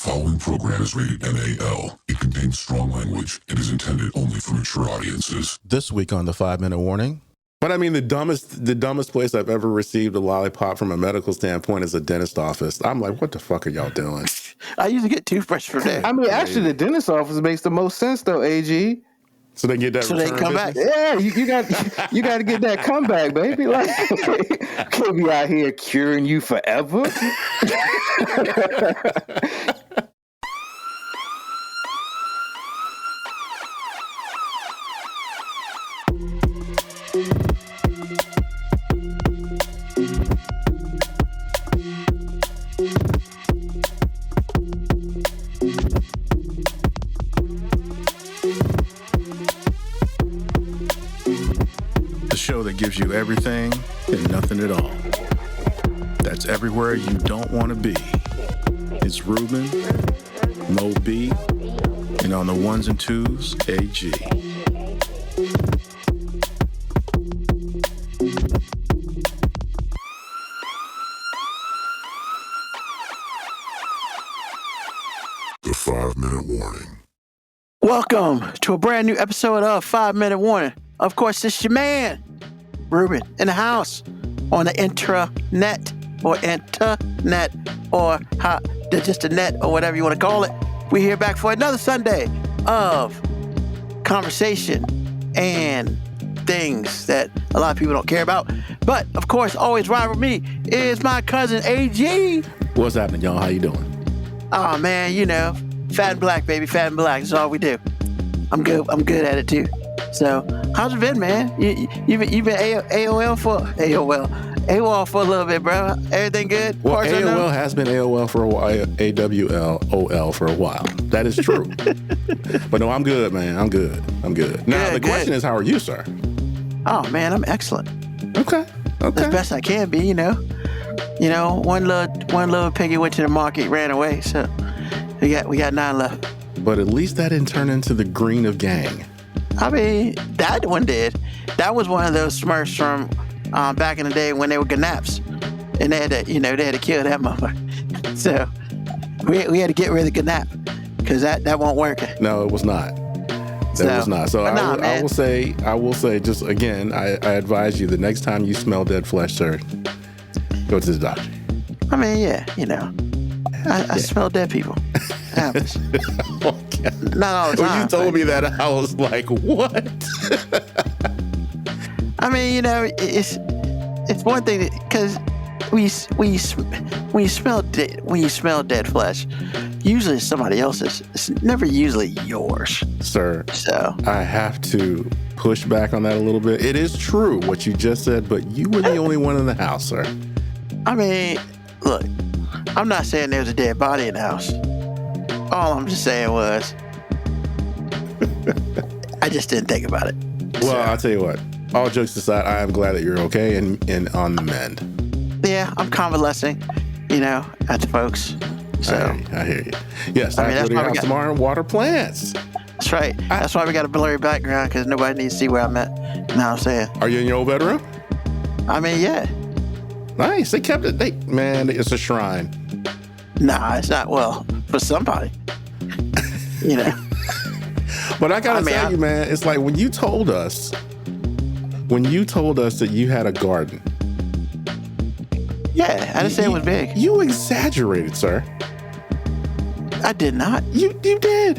following program is rated NAL. It contains strong language and is intended only for mature audiences. This week on the 5-Minute Warning. But I mean, the dumbest place I've ever received a lollipop from a medical standpoint is a dentist office. I'm like, what the fuck are y'all doing? I usually get toothbrush from there. I mean, actually, the dentist office makes the most sense, though, AG. So they get that. So they come back. Yeah, you got to get that comeback, baby. Like, can't be out here curing you forever. Show that gives you everything and nothing at all. That's everywhere you don't want to be. It's Ruben, Mo B, and on the ones and twos, AG. The 5-Minute Warning. Welcome to a brand new episode of 5-Minute Warning. Of course, it's your man, Ruben, in the house on the intranet or internet or just the net or whatever you want to call it. We're here back for another Sunday of conversation and things that a lot of people don't care about. But, of course, always riding with me is my cousin AG. What's happening, y'all? How you doing? Oh, man, you know, fat and black, baby, fat and black. That's all we do. I'm good at it, too. So, how's it been, man? You've been AOL for a little bit, bro. Everything good? Well, AOL has been AOL for a while, AWL for a while. That is true. But no, I'm good, man. I'm good. Now, the question is, how are you, sir? Oh, man, I'm excellent. Okay. As best I can be, you know. One little piggy went to the market, ran away, so we got 9 left. But at least that didn't turn into the green of gang. I mean, that one did. That was one of those Smurfs from back in the day when they were Gnaps, and they had to kill that motherfucker. So we had to get rid of Gnap because that won't work. No, it was not. That was not. So I will say, just again, I advise you the next time you smell dead flesh, sir, go to the doctor. I mean, yeah, I smell dead people. It happens. Not all the time. When you told me that, I was like, what? I mean, it's one thing because when you smell dead flesh, usually it's somebody else's. It's never usually yours, sir. So I have to push back on that a little bit. It is true what you just said, but you were the only one in the house, sir. I mean, look, I'm not saying there's a dead body in the house. All I'm just saying was, I just didn't think about it. Well, I'll tell you what. All jokes aside, I am glad that you're okay and on the mend. Yeah, I'm convalescing, at the folks. So I hear you. Yes, I go to your house tomorrow and water plants. That's right. That's why we got a blurry background because nobody needs to see where I'm at. You know what I'm saying? Are you in your old bedroom? I mean, yeah. Nice. They kept it. Man, it's a shrine. Nah, it's not. Well, for somebody, But I gotta tell you, man, it's like when you told us that you had a garden. Yeah, I didn't say it was big. You exaggerated, sir. I did not. You did.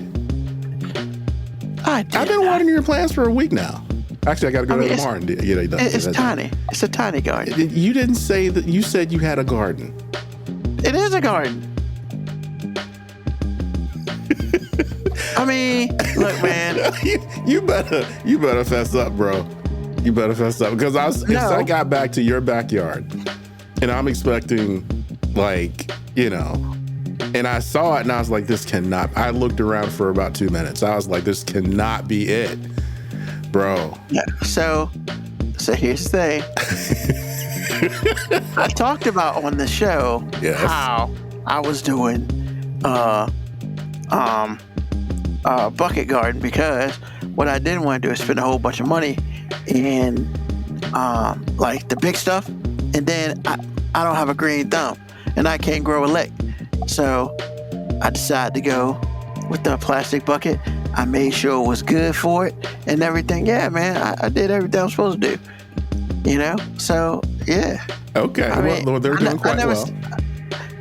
I did. I've been watering your plants for a week now. Actually, I got to go there tomorrow and it's tiny. It's a tiny garden. You didn't say that. You said you had a garden. It is a garden. I mean, look, man. you better fess up, bro. You better fess up because I got back to your backyard, and I'm expecting, and I saw it, and I was like, this cannot. I looked around for about 2 minutes. I was like, this cannot be it, bro. Yeah. So here's the thing. I talked about on the show how I was doing bucket garden because what I didn't want to do is spend a whole bunch of money in the big stuff, and then I don't have a green thumb and I can't grow a lick. So I decided to go with the plastic bucket. I made sure it was good for it and everything. Yeah, man, I did everything I was supposed to do. You know? So, yeah. Okay. Well, they're doing quite well.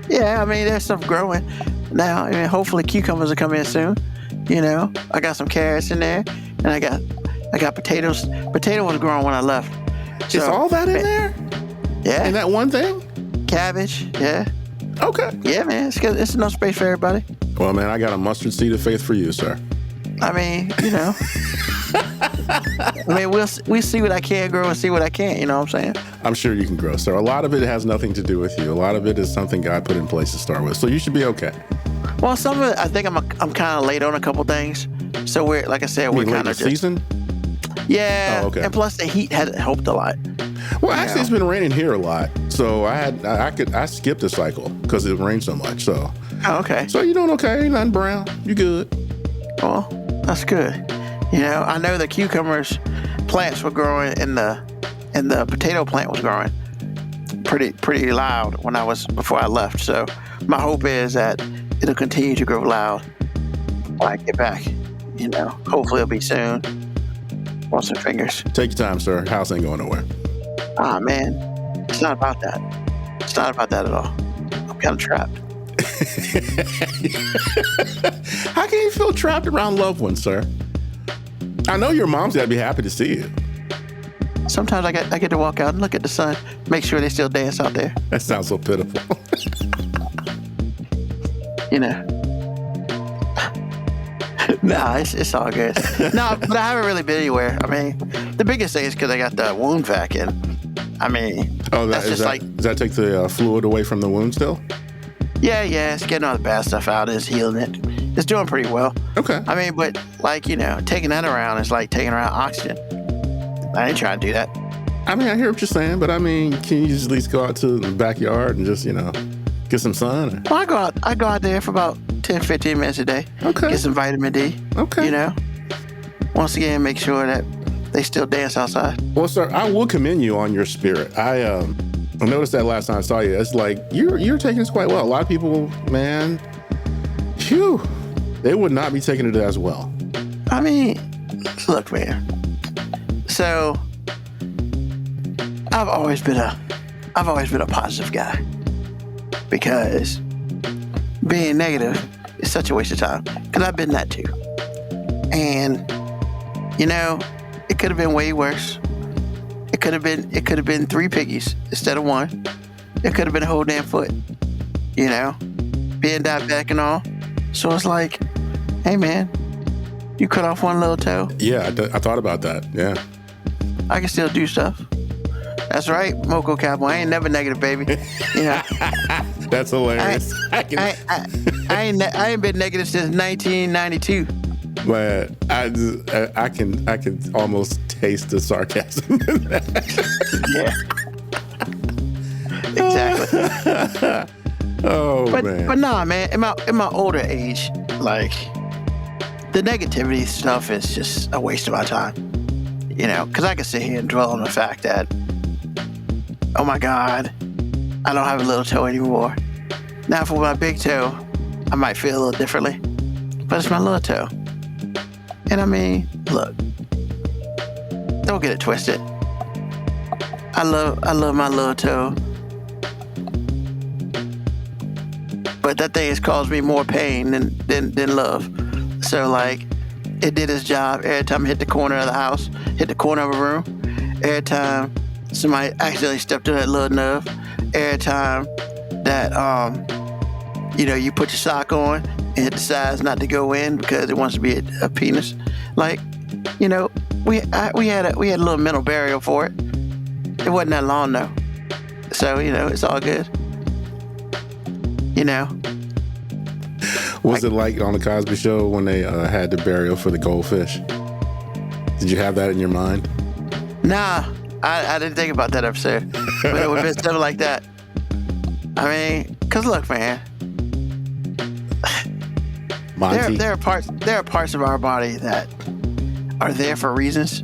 Yeah, I mean, there's stuff growing now. I mean, hopefully cucumbers will come in soon. You know, I got some carrots in there, and I got potatoes. Potato was growing when I left. Is all that in there? Yeah. In that one thing? Cabbage, yeah. Okay. Yeah, man, it's enough space for everybody. Well, man, I got a mustard seed of faith for you, sir. I mean, you know. I mean, we'll see what I can grow and see what I can't, you know what I'm saying? I'm sure you can grow, sir. A lot of it has nothing to do with you. A lot of it is something God put in place to start with. So you should be okay. Well, some of it, I think I'm kind of late on a couple things. So we're, like I said, we're kind of just... season? Yeah. Oh, okay. And plus the heat had helped a lot. Well, actually, it's been raining here a lot. So I skipped a cycle because it rained so much. So. Oh, okay. So you're doing okay. You're nothing brown. You good. Well, that's good. You know, I know the cucumbers plants were growing and the potato plant was growing pretty loud before I left. So my hope is that it'll continue to grow loud when I get back. You know, hopefully it'll be soon. Cross some fingers. Take your time, sir. House ain't going nowhere. Ah, man. It's not about that. It's not about that at all. I'm kind of trapped. How can you feel trapped around loved ones, sir? I know your mom's got to be happy to see you. Sometimes I get to walk out and look at the sun, make sure they still dance out there. That sounds so pitiful. You know. Nah, it's all good. No, but I haven't really been anywhere. I mean, the biggest thing is because I got the wound vac in. I mean, does that take the fluid away from the wound still? Yeah, it's getting all the bad stuff out. It's healing it. It's doing pretty well. Okay. I mean, but like, you know, taking that around is like taking around oxygen. I ain't trying to do that. I mean, I hear what you're saying, but I mean, can you just at least go out to the backyard and just, you know, get some sun? Well, I go out there for about 10, 15 minutes a day. Okay. Get some vitamin D. Okay. You know, once again, make sure that they still dance outside. Well, sir, I will commend you on your spirit. I noticed that last time I saw you. It's like you're taking this quite well. A lot of people, man, phew, they would not be taking it as well. I mean, look, man. So I've always been a positive guy because being negative is such a waste of time. Because I've been that too, and you know, it could have been way worse. It could have been 3 piggies instead of 1. It could have been a whole damn foot. You know, being diabetic and all. So it's like, hey man, you cut off one little toe. Yeah, I thought about that. Yeah. I can still do stuff. That's right, Moco Cowboy. I ain't never negative, baby. You know. That's hilarious. I ain't been negative since 1992. But I can almost taste the sarcasm in that. Yeah. Exactly. Man. But nah, man. In my older age, like the negativity stuff is just a waste of my time. You know, because I can sit here and dwell on the fact that, oh my God, I don't have a little toe anymore. Now for my big toe, I might feel a little differently, but it's my little toe. And I mean, look, don't get it twisted. I love my little toe, but that thing has caused me more pain than love. So like, it did its job every time I hit the corner of the house, hit the corner of a room. Every time somebody accidentally stepped on that little nerve. Every time that you know, you put your sock on and it decides not to go in because it wants to be a penis. Like, you know, we had a little mental barrier for it. It wasn't that long though, so you know, it's all good. You know. Was it like on the Cosby Show when they had the burial for the goldfish? Did you have that in your mind? Nah, I didn't think about that episode, but it would have been something like that. I mean, cause look, man, there are parts of our body that are there for reasons,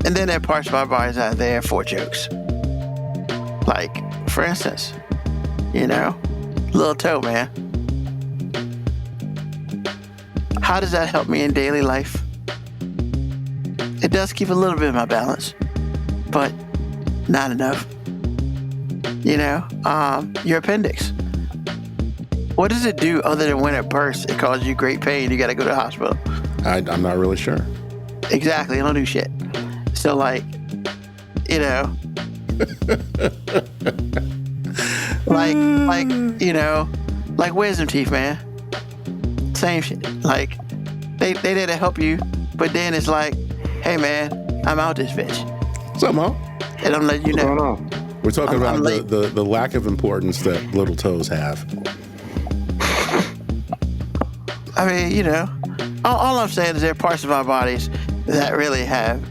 and then there are parts of our bodies that are there for jokes. Like, for instance, you know, little toe, man. how does that help me in daily life? It does keep a little bit of my balance, but not enough. You know, your appendix. What does it do other than when it bursts, it causes you great pain, you got to go to the hospital? I'm not really sure. Exactly, it don't do shit. So, like, you know, like, you know, like wisdom teeth, man. Same shit. Like, they there to help you, but then it's like, hey, man, I'm out this bitch. Something wrong? And I'm letting you What's going know. on? We're talking I'm about late. the lack of importance that little toes have. I mean, you know, all I'm saying is there are parts of our bodies that really have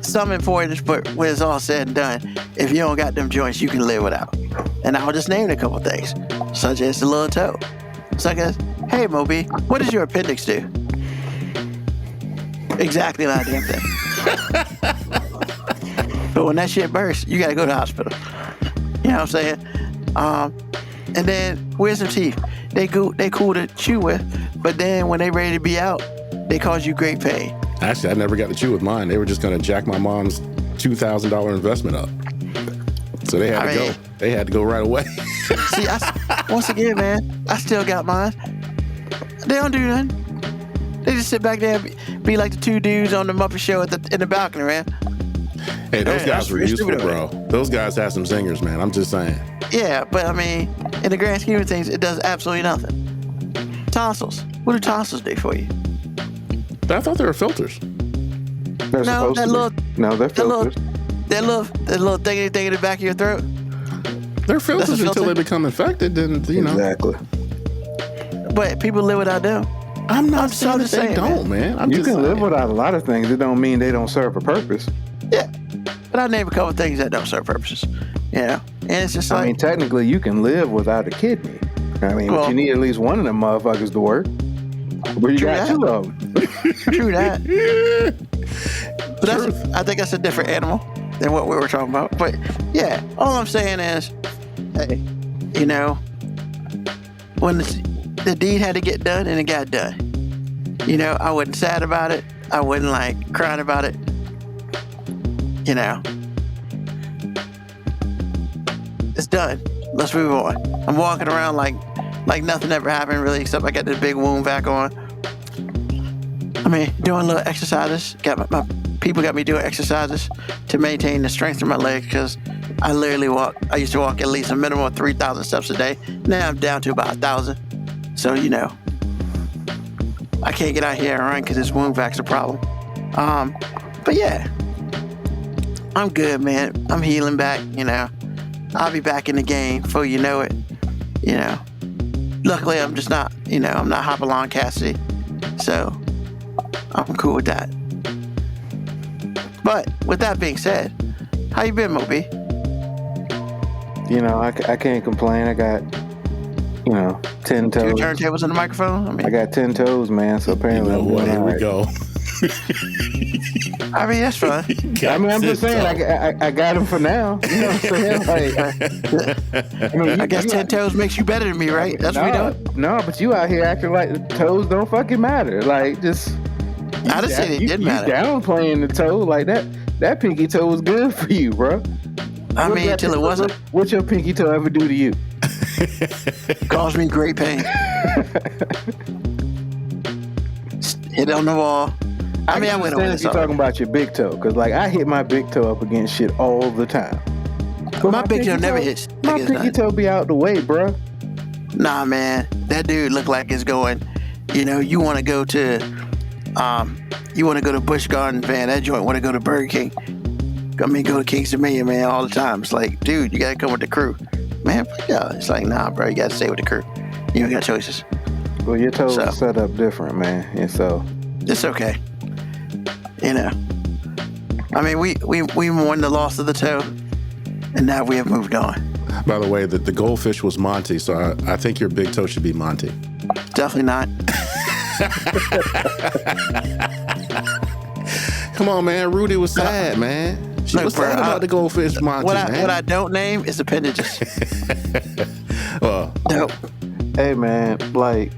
some importance, but when it's all said and done, if you don't got them joints, you can live without. And I'll just name a couple things, such as the little toe. Such as, hey, Moby, what does your appendix do? Exactly that damn thing. But when that shit bursts, you gotta go to the hospital. You know what I'm saying? And then wisdom teeth, they cool to chew with, but then when they ready to be out, they cause you great pain. Actually, I never got to chew with mine. They were just going to jack my mom's $2,000 investment up. So they had to go. They had to go right away. See, once again, man, I still got mine. They don't do nothing. They just sit back there and be like the two dudes on the Muppet Show in the balcony, man. Hey, those Man, guys were that's useful, stupid, bro. Those guys had some zingers, man. I'm just saying. Yeah, but I mean, in the grand scheme of things, it does absolutely nothing. Tonsils. What do tonsils do for you? I thought they were filters. They're No, supposed that to little, be. No, they're filters. that little thing in the back of your throat. They're filters That's a until filter? they become infected, then, you know. Exactly. But people live without them. I'm not I'm saying that just they saying, don't, man. I'm You just can live saying. without a lot of things. It don't mean they don't serve a purpose. Yeah, but I name a couple things that don't serve purposes. You know, and it's just like, I mean, technically, you can live without a kidney. I mean, but Well- you need at least one of them motherfuckers to work. But you True got that. two of them. true that. But I think that's a different animal than what we were talking about. But yeah, all I'm saying is, hey, you know, when the deed had to get done and it got done, you know, I wasn't sad about it. I wasn't like crying about it. You know, it's done. Let's move on. I'm walking around like nothing ever happened really, except I got this big wound back on. I mean, doing little exercises. Got my people got me doing exercises to maintain the strength of my legs because I literally walk. I used to walk at least a minimum of 3,000 steps a day. Now I'm down to about 1,000. So you know, I can't get out here and run because this wound vac's a problem. But yeah, I'm good, man. I'm healing back. You know, I'll be back in the game before you know it. You know, luckily I'm just not. You know, I'm not Hopalong Cassidy, so I'm cool with that. But with that being said, how you been, Moby? You know, I can't complain. I got, 10 Two toes. turntables in the microphone. I I mean, got 10 toes, man. So You apparently, know I'm what? doing Here all we right. go. that's fun. I mean, I'm just saying, I got them for now. You know what I'm saying? Like, I mean, I guess 10 toes makes you better than me, right? That's what we doing. No, but you out here acting like the toes don't fucking matter. Like, just. I didn't say they did matter. You downplaying the toe like that. That pinky toe was good for you, bro. I mean, until it wasn't. What's your pinky toe ever do to you? Caused me great pain. Hit on the wall. I mean, I went over understand this. if you're talking about your big toe, because like I hit my big toe up against shit all the time. But My big toe pinky never hits. My niggas pinky nothing. toe be out the way, bro. Nah, man, that dude looked like it's going. You know, you want to go to Busch Garden, man. That joint want to go to Burger King. I mean, go to King's Dominion, man, all the time. It's like, dude, you gotta come with the crew, man. Yeah, it's like, nah, bro, you gotta stay with the crew. You don't got choices. Well, your toes So- are set up different, man, and so It's okay. You know, I mean, we mourned the loss of the toe, and now we have moved on. By the way, the goldfish was Monty, so I think your big toe should be Monty. Definitely not. Come on, man. Rudy was sad, man. She Look, was bro, sad about the goldfish Monty, What man. I don't name is appendages. Well, Nope. hey, man, like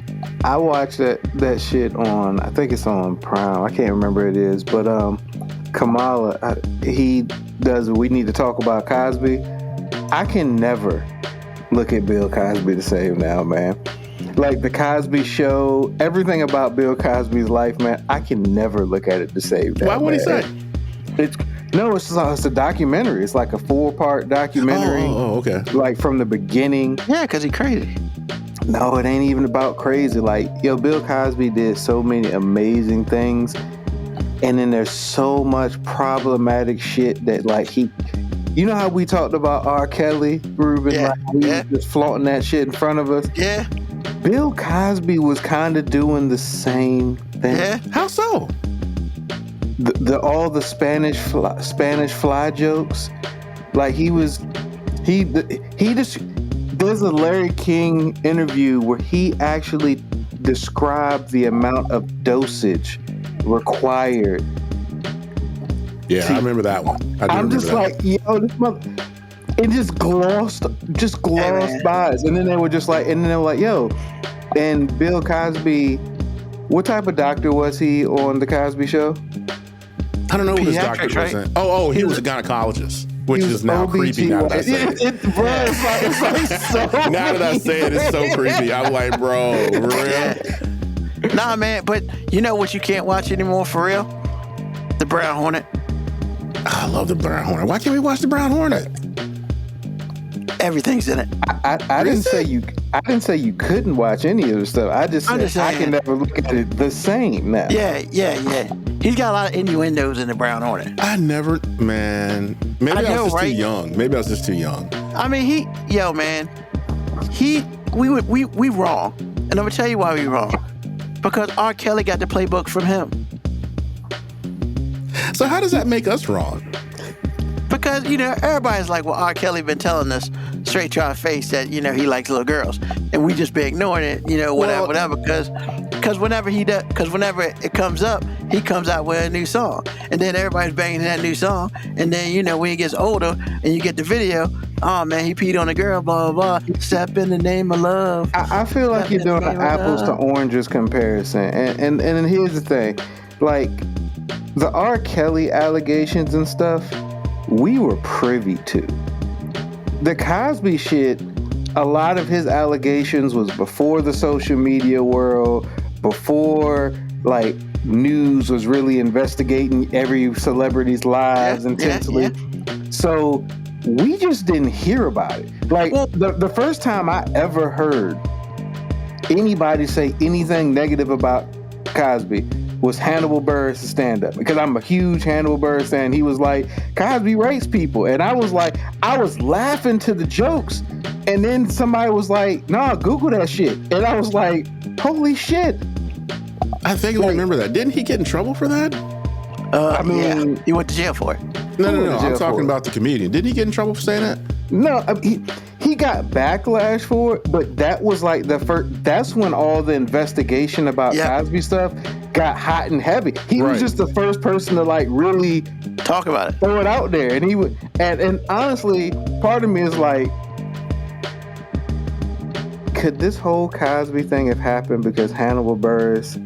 I watched that shit on, I think it's on Prime. I can't remember it is, but Kamala, he does We Need to Talk About Cosby. I can never look at Bill Cosby the same now, man. Like the Cosby Show, everything about Bill Cosby's life, man, I can never look at it the same now. Why would he say? It's a documentary. It's like a 4-part documentary. Oh, okay. Like from the beginning. Yeah, because he crazy. No, it ain't even about crazy. Like, Bill Cosby did so many amazing things. And then there's so much problematic shit that, like, you know how we talked about R. Kelly, Ruben? Yeah, like, he was just flaunting that shit in front of us. Yeah. Bill Cosby was kind of doing the same thing. Yeah. How so? All the Spanish fly jokes. Like, there's a Larry King interview where he actually described the amount of dosage required. Yeah, I remember that one. I'm just like, this mother. It just glossed by us, and then they were like, yo, and Bill Cosby. What type of doctor was he on the Cosby Show? I don't know what his Pediatrics, doctor was. right? Oh, he was a gynecologist. Which is now creepy now that I say it. It's like so Now that I say it, it's so creepy. I'm like, bro, for real? Nah, man, but you know what you can't watch anymore for real? The Brown Hornet. I love the Brown Hornet. Why can't we watch the Brown Hornet? Everything's in it. I didn't say you couldn't watch any of the stuff. I just said I can never look at it the same now. Yeah. He's got a lot of innuendos in the Brown Hornet. I never, man. Maybe I was just too young. Maybe I was just too young. I mean, we wrong. And I'm gonna tell you why we wrong. Because R. Kelly got the playbook from him. So how does that make us wrong? Because, everybody's like, well, R. Kelly been telling us straight to our face that, he likes little girls. And we just been ignoring it, whatever. Because whenever it comes up, he comes out with a new song. And then everybody's banging that new song. And then, when he gets older and you get the video, oh, man, he peed on a girl, blah, blah, blah. Step in the name of love. I feel like you're doing an apples to oranges comparison. And here's the thing. Like, the R. Kelly allegations and stuff, we were privy to. The Cosby shit, a lot of his allegations was before the social media world, before like news was really investigating every celebrity's lives intensely. Yeah. So we just didn't hear about it. Like the first time I ever heard anybody say anything negative about Cosby was Hannibal Buress' stand-up, because I'm a huge Hannibal Buress fan. He was like, Cosby rapes people. And I was laughing to the jokes. And then somebody was like, nah, Google that shit. And I was like, holy shit. I think I remember that. Didn't he get in trouble for that? He went to jail for it. No. I'm talking about the comedian. Did he get in trouble for saying that? No, he got backlash for it, but that was like that's when all the investigation about Cosby stuff got hot and heavy. He was just the first person to like really talk about it, throw it out there. And he would, and honestly, part of me is like, could this whole Cosby thing have happened because Hannibal Buress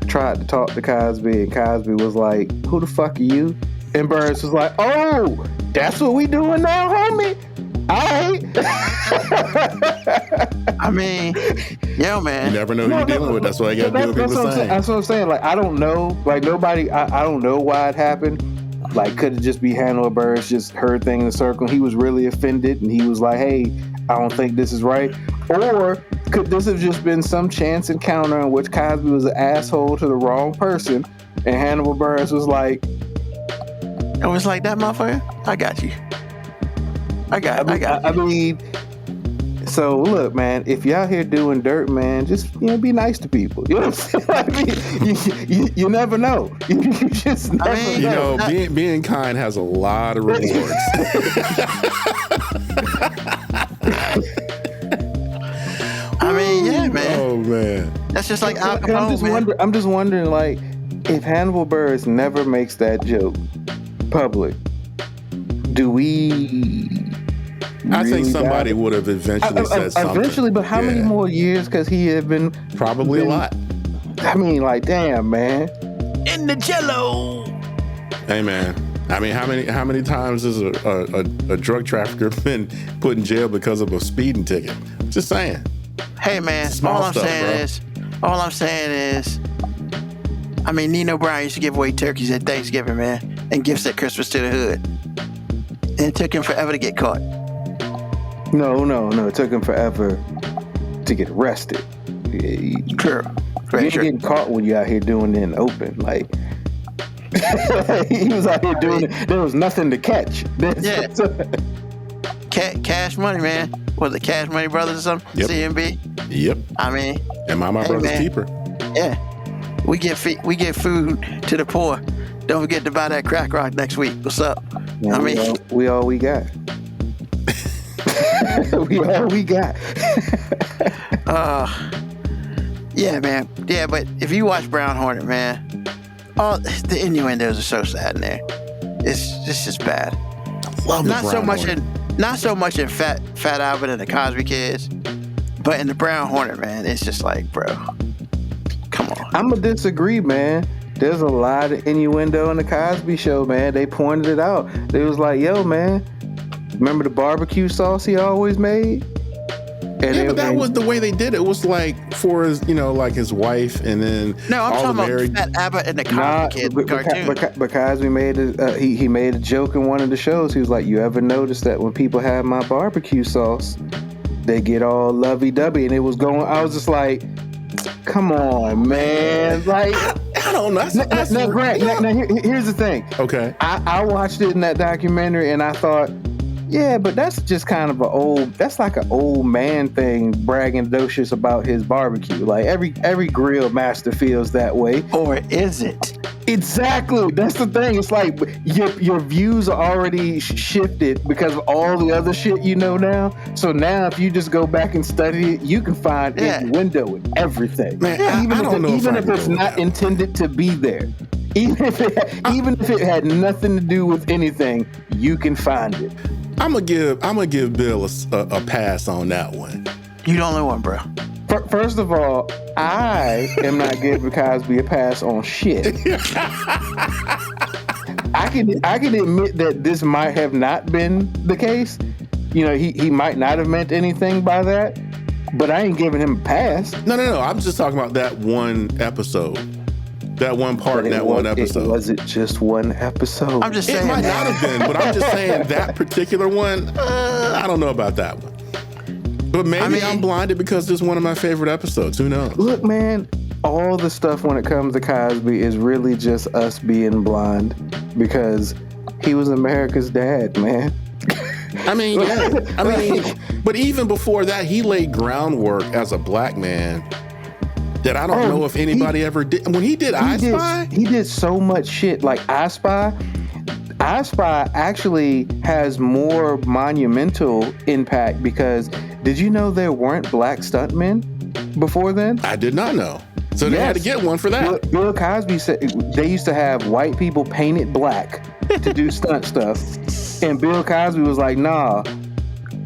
tried to talk to Cosby and Cosby was like, who the fuck are you? And Buress was like, oh, that's what we doing now, homie? All right. I mean, man. You never know who you're dealing with. That's why you got to deal with people saying. That's what I'm saying. Like, I don't know. Like, nobody, I don't know why it happened. Like, could it just be Hannibal Buress just heard things in the circle? He was really offended and he was like, hey, I don't think this is right. Or could this have just been some chance encounter in which Cosby was an asshole to the wrong person and Hannibal Buress was like, it was like, that motherfucker, I got you. I got you. I mean, so look, man, if y'all here doing dirt, man, just be nice to people. You know what I'm saying? I mean, you never know. You just never know. Being kind has a lot of rewards. I mean, yeah, man. Oh man, that's just like Al Capone, I'm just wondering, like, if Hannibal Buress never makes that joke public, do we I think really somebody bad. would have eventually said something. Eventually, but how many more years? Because he had been Probably a lot. I mean, like, damn, man. In the jello. Hey, man. I mean, how many times has a drug trafficker been put in jail because of a speeding ticket? Just saying. Hey, man. Small all I'm stuff, saying is, I mean, Nino Brown used to give away turkeys at Thanksgiving, man, and gifts at Christmas to the hood. And it took him forever to get caught. No. It took him forever to get arrested. True. You ain't getting caught when you're out here doing it in the open. Like, he was out here doing it. There was nothing to catch. Yeah. Cash Money, man. Was it Cash Money Brothers or something? Yep. CMB? Yep. I mean. And my brother's man. keeper. Yeah. We get food to the poor. Don't forget to buy that crack rock next week. What's up? Yeah, we all we got. We all we got. Yeah, man. Yeah, but if you watch Brown Hornet, man, all the innuendos are so sad in there. It's just bad. Love the Not so Brown much Hornet. not so much in Fat Albert and the Cosby Kids, but in the Brown Hornet, man, it's just like, bro, come on. I'm gonna disagree, man. There's a lot of innuendo in the Cosby Show, man. They pointed it out. They was like, yo, man, remember the barbecue sauce he always made? And Yeah, but that was the way they did it. It was like for his, like his wife, and then No, I'm all talking the about married. Fat Albert and the Cosby Kids cartoon. Because we made he made a joke in one of the shows. He was like, "You ever notice that when people have my barbecue sauce, they get all lovey-dovey?" And it was going. I was just like, "Come on, man!" Like, I don't know. now, Grant. Now, here's the thing. Okay. I watched it in that documentary, and I thought, yeah, but that's just kind of that's like an old man thing, braggadocious about his barbecue. Like every grill master feels that way. Or is it? Exactly. That's the thing. It's like your views are already shifted because of all the other shit you know now. So now if you just go back and study it, you can find innuendo in everything. Man, even if it's not intended to be there. Even if it had nothing to do with anything, you can find it. I'm gonna give Bill a pass on that one. You the only one, bro. First of all, I am not giving Cosby a pass on shit. I can admit that this might have not been the case. He might not have meant anything by that, but I ain't giving him a pass. No. I'm just talking about that one episode. That one part in that one episode. Was it just one episode? I'm just saying. It might not have been, but I'm just saying that particular one, I don't know about that one. But maybe I'm blinded because it's one of my favorite episodes. Who knows? Look, man, all the stuff when it comes to Cosby is really just us being blind because he was America's dad, man. I mean, yeah. But even before that, he laid groundwork as a black man that I don't know if anybody ever did. When he did I Spy? He did so much shit. Like I Spy actually has more monumental impact because did you know there weren't black stuntmen before then? I did not know. So they had to get one for that. Bill Cosby said they used to have white people painted black to do stunt stuff. And Bill Cosby was like, nah,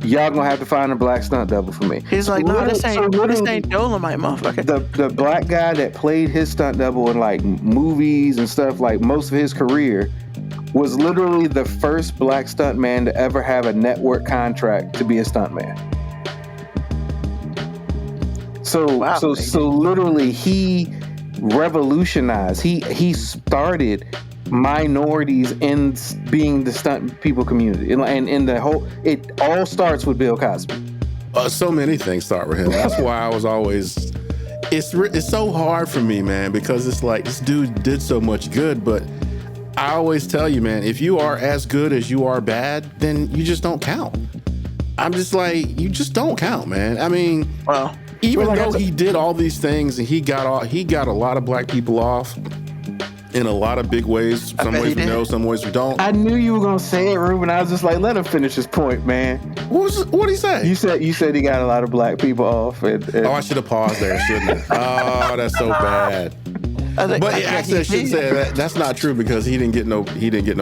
y'all gonna have to find a black stunt double for me. He's like, no, this ain't Dolomite, motherfucker. The black guy that played his stunt double in like movies and stuff, like most of his career, was literally the first black stunt man to ever have a network contract to be a stunt man. So literally he revolutionized. He started minorities in being the stunt people community, and in the whole, it all starts with Bill Cosby. So many things start with him. That's why I was always. It's so hard for me, man, because it's like this dude did so much good, but I always tell you, man, if you are as good as you are bad, then you just don't count. I'm just like, you just don't count, man. I mean, even though he did all these things and he got a lot of black people off in a lot of big ways. Some ways we know, some ways we don't. I knew you were gonna say it, Ruben. I was just like, let him finish his point, man. What did he say? You said he got a lot of black people off. Oh, I should have paused there, shouldn't I? Oh, that's so bad. But actually, I should say that's not true because he didn't get no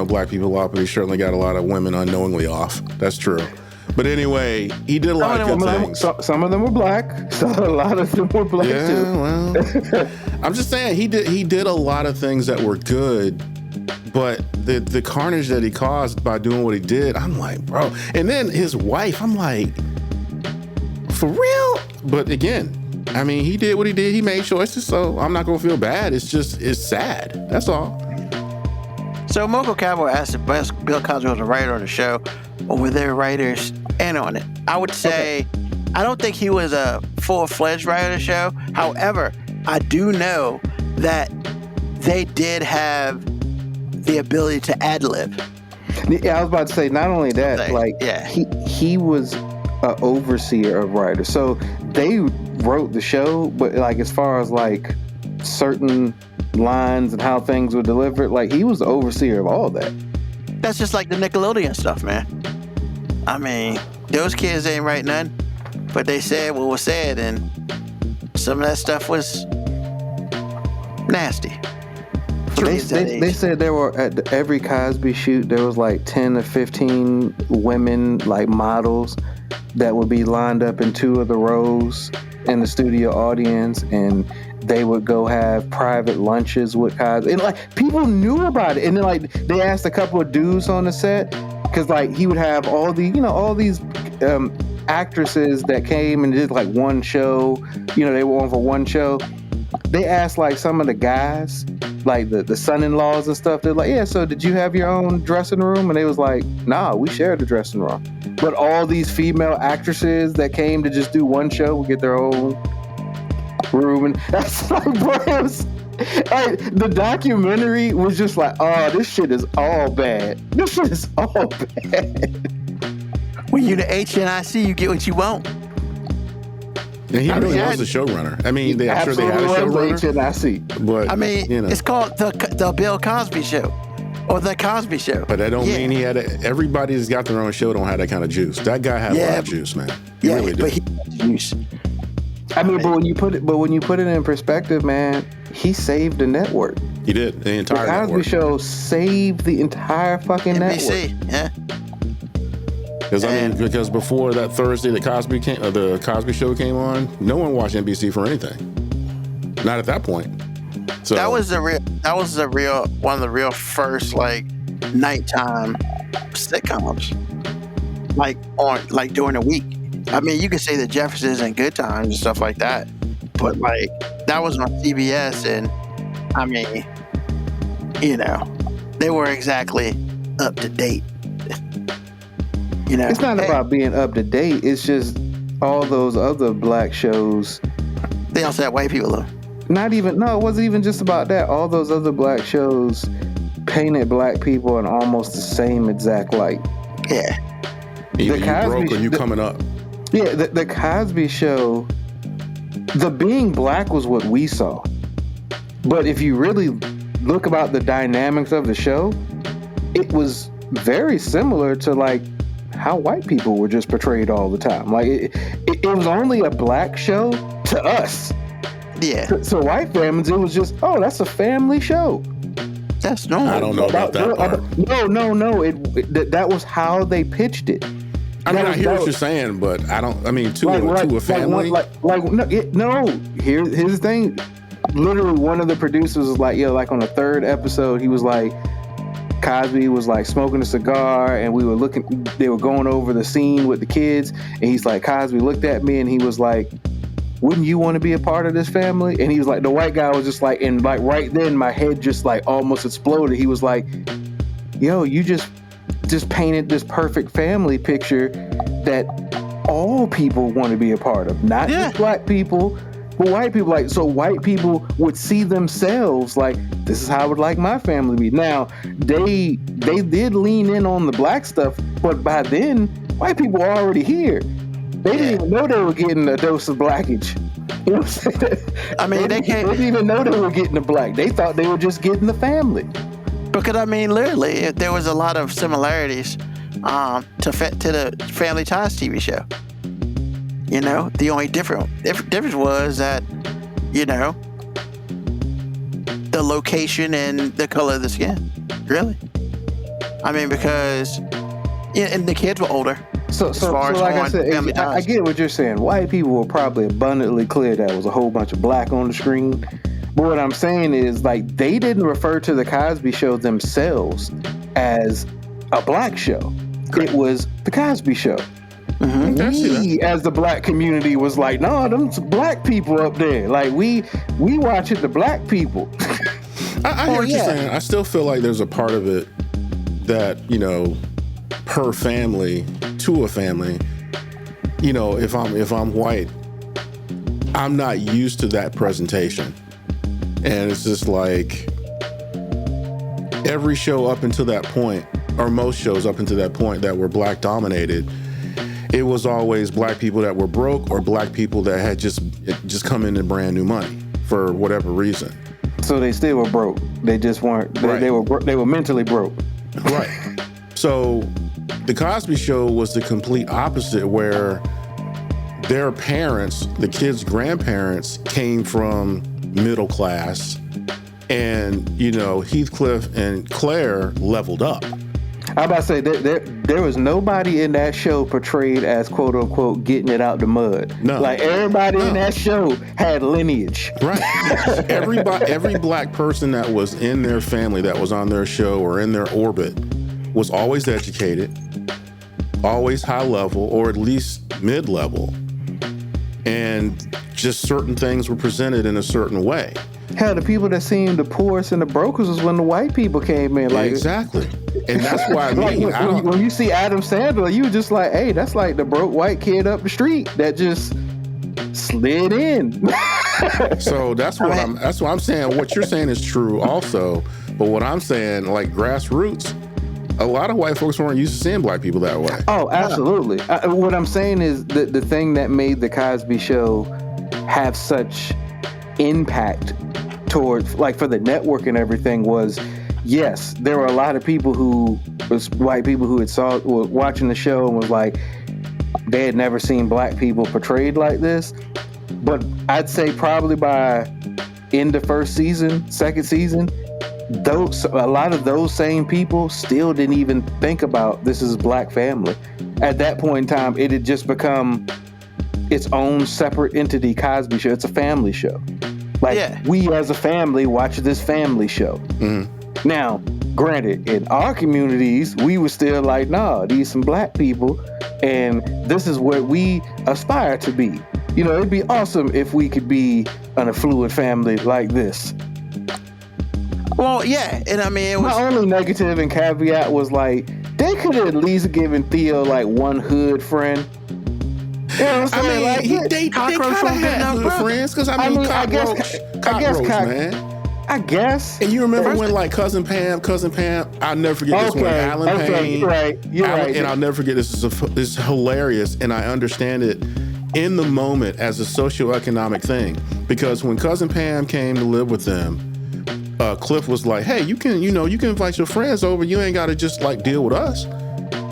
black people off, but he certainly got a lot of women unknowingly off. That's true. But anyway, he did a lot of good things. Some of them were black. So a lot of them were black too. Well, I'm just saying he did a lot of things that were good, but the carnage that he caused by doing what he did, I'm like, bro. And then his wife, I'm like, for real? But again, I mean, he did what he did. He made choices, so I'm not gonna feel bad. It's sad. That's all. So Moco Cowboy asked if Bill Cosby was a writer on the show, or were there writers in on it? I would say, I don't think he was a full-fledged writer of the show. However, I do know that they did have the ability to ad-lib. Yeah, I was about to say, not only that, he was an overseer of writers. So they wrote the show, but like as far as like certain lines and how things were delivered, like he was the overseer of all that. That's just like the Nickelodeon stuff, man. I mean, those kids ain't write nothing, but they said what was said, and some of that stuff was nasty. They said there were at every Cosby shoot there was like 10 or 15 women like models that would be lined up in two of the rows in the studio audience, and they would go have private lunches with Cosby. And like people knew about it, and then like they asked a couple of dudes on the set because like he would have all these actresses that came and did like one show. They were on for one show. They asked like some of the guys, like the son-in-laws and stuff. They're like, yeah, so did you have your own dressing room? And they was like, nah, we shared the dressing room. But all these female actresses that came to just do one show would get their own room. And that's like, bro, the documentary was just like, oh, this shit is all bad. This shit is all bad. When you're the HNIC, you get what you want. And he really was the showrunner. I mean, I'm sure they had a showrunner. But I mean, it's called the Bill Cosby Show, or the Cosby Show. But that don't mean he had everybody that's got their own show don't have that kind of juice. That guy had a lot of juice, man. He really did. But he had juice. I mean, but when you put it in perspective, man, he saved the network. He did the entire network. The Cosby Show saved the entire fucking NBC, network. Yeah. Because before that Thursday the Cosby Show came on, no one watched NBC for anything. Not at that point. So that was one of the real first like nighttime sitcoms, like during the week. I mean, you could say the Jeffersons and Good Times and stuff like that, but like that was on CBS, and I mean, they were exactly up to date. It's not about being up to date. It's just all those other black shows. They also had white people though. It wasn't even just about that. All those other black shows painted black people in almost the same exact light. Yeah. Either you broke or you coming up. Yeah, the Cosby Show, the being black was what we saw. But if you really look about the dynamics of the show, it was very similar to like how white people were just portrayed all the time. Like it was only a black show to us. Yeah. So white families, it was just, oh, that's a family show. That's normal. I don't know about that part. No. That was how they pitched it. I mean, I hear what you're saying, but I don't. I mean, to a family. Here's the thing. Literally, one of the producers was like, like on the third episode, he was like, Cosby was like smoking a cigar, and they were going over the scene with the kids, and he's like, Cosby looked at me and he was like, wouldn't you want to be a part of this family? And he was like, the white guy was just like, and like right then my head just like almost exploded. He was like, yo, you just painted this perfect family picture that all people want to be a part of, not just black people, but white people. Like, so white people would see themselves like, this is how I would like my family to be. Now, they did lean in on the black stuff, but by then, white people were already here. They didn't even know they were getting a dose of blackage. You know what I'm saying? I mean, they didn't even know they were getting the black. They thought they were just getting the family. Because I mean, literally, there was a lot of similarities to the Family Ties TV show. The only difference was that, the location and the color of the skin. Really. I mean, because and the kids were older. So like I said, I get what you're saying. White people were probably abundantly clear that was a whole bunch of black on the screen. But what I'm saying is, like, they didn't refer to the Cosby Show themselves as a black show. It was the Cosby Show. We, as the black community, was like, no, them black people up there. Like, we watching the black people. I hear what you're saying. I still feel like there's a part of it that, you know, per family, to a family, you know, if I'm white, I'm not used to that presentation. And it's just like every show up until that point, or most shows up until that point that were black dominated, it was always black people that were broke or black people that had just come into brand new money for whatever reason. So they still were broke. They just weren't. They were mentally broke. Right. So the Cosby Show was the complete opposite, where their parents, the kids' grandparents, came from middle class, and, you know, Heathcliff and Claire leveled up. I'm about to say there was nobody in that show portrayed as quote unquote getting it out the mud. No. Like everybody in that show had lineage. Right. Every black person that was in their family that was on their show or in their orbit was always educated, always high level, or at least mid-level. And just certain things were presented in a certain way. Hell, the people that seemed the poorest and the brokest was when the white people came in. Like, exactly. And that's why I mean, when you see Adam Sandler, you just like, hey, that's like the broke white kid up the street that just slid in. So that's what I'm saying. What you're saying is true also. But what I'm saying, like grassroots, a lot of white folks weren't used to seeing black people that way. Oh, absolutely. What I'm saying is that the thing that made the Cosby Show have such impact towards, like, for the network and everything was, yes, there were a lot of people white people who were watching the show and was like, they had never seen black people portrayed like this. But I'd say probably by end of first season, second season, a lot of those same people still didn't even think about this is black family. At that point in time, it had just become its own separate entity, Cosby Show. It's a family show. Like, we as a family watch this family show. Mm-hmm. Now, granted, in our communities, we were still like, nah, these some black people, and this is what we aspire to be. You know, it'd be awesome if we could be an affluent family like this. Well, yeah, and I mean, it was... My only negative and caveat was, like, they could have at least given Theo, like, one hood friend. You know what I'm saying? I mean, like, they kind of had hood friends, because, I mean, cockroach, man. I guess. And you remember when, like, Cousin Pam, I'll never forget this one, Alan Payne. You're right. And I'll never forget, this is hilarious, and I understand it in the moment as a socioeconomic thing, because when Cousin Pam came to live with them, Cliff was like, hey, you can invite your friends over. You ain't got to just, like, deal with us.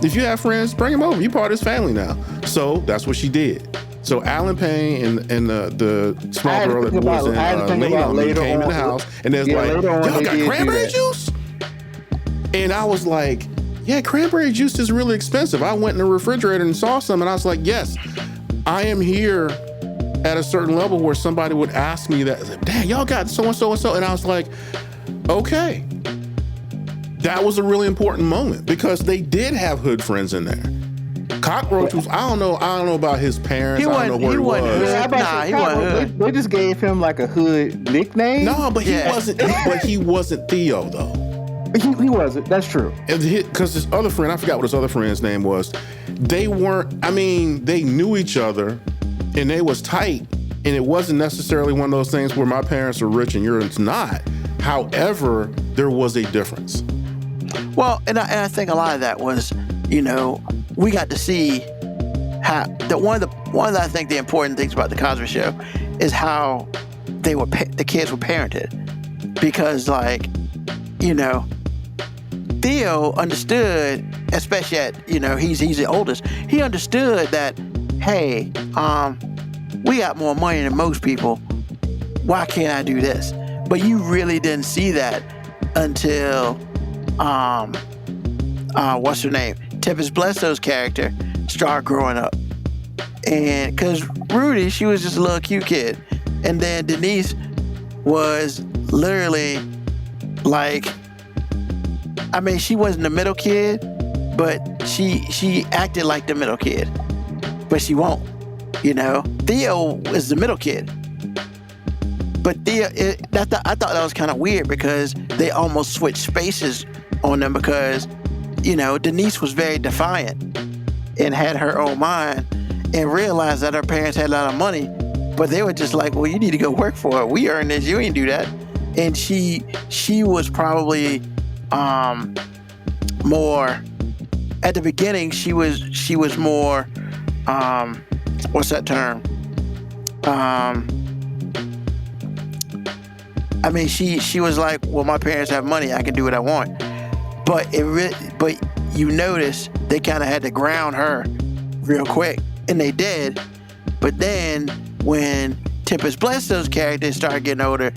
If you have friends, bring them over. You part of this family now. So that's what she did. So Alan Payne and the small girl that was in Lean On Me came in the house, and there's like, y'all got cranberry juice? And I was like, yeah, cranberry juice is really expensive. I went in the refrigerator and saw some, and I was like, yes, I am here at a certain level where somebody would ask me that, damn, y'all got so-and-so and so. And I was like, okay. That was a really important moment because they did have hood friends in there. Cockroach was, I don't know about his parents. I don't know where he was. He wasn't. They just gave him like a hood nickname. No, but he wasn't Theo though. He wasn't. That's true. Because his other friend, I forgot what his other friend's name was. They knew each other and they was tight. And it wasn't necessarily one of those things where my parents are rich and yours not. However, there was a difference. Well, and I think a lot of that was, we got to see how one of the I think the important things about the Cosby Show is how the kids were parented, because Theo understood, especially at he's the oldest. He understood that, hey, we got more money than most people. Why can't I do this? But you really didn't see that until what's her name? Tempest Bledsoe's character start growing up. And because Rudy, she was just a little cute kid. And then Denise was literally like, I mean, she wasn't the middle kid, but she acted like the middle kid. But she won't, you know. Theo is the middle kid. But Theo, I thought that was kind of weird because they almost switched spaces on them because, you know, Denise was very defiant and had her own mind and realized that her parents had a lot of money, but they were just like, well, you need to go work for it. We earned this. You ain't do that. And she was probably more, at the beginning, she was more, what's that term? I mean, she was like, well, my parents have money. I can do what I want. But but you notice they kind of had to ground her real quick. And they did. But then when Tempest Bledsoe's character started getting older,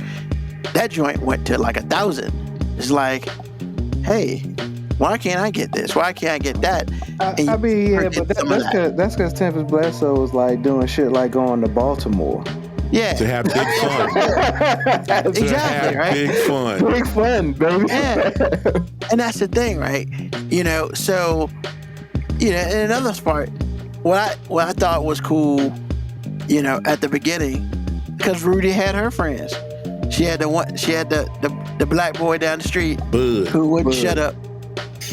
that joint went to like 1,000. It's like, hey, why can't I get this? Why can't I get that? I mean, yeah, but that's because Tempest Bledsoe was like doing shit like going to Baltimore. Yeah. To have big fun. Exactly, to have right? Big fun. Big fun, baby. Yeah. And that's the thing, right? You know, so, you know, and another part, what I thought was cool, you know, at the beginning, because Rudy had her friends. She had the black boy down the street Bud. who wouldn't shut up.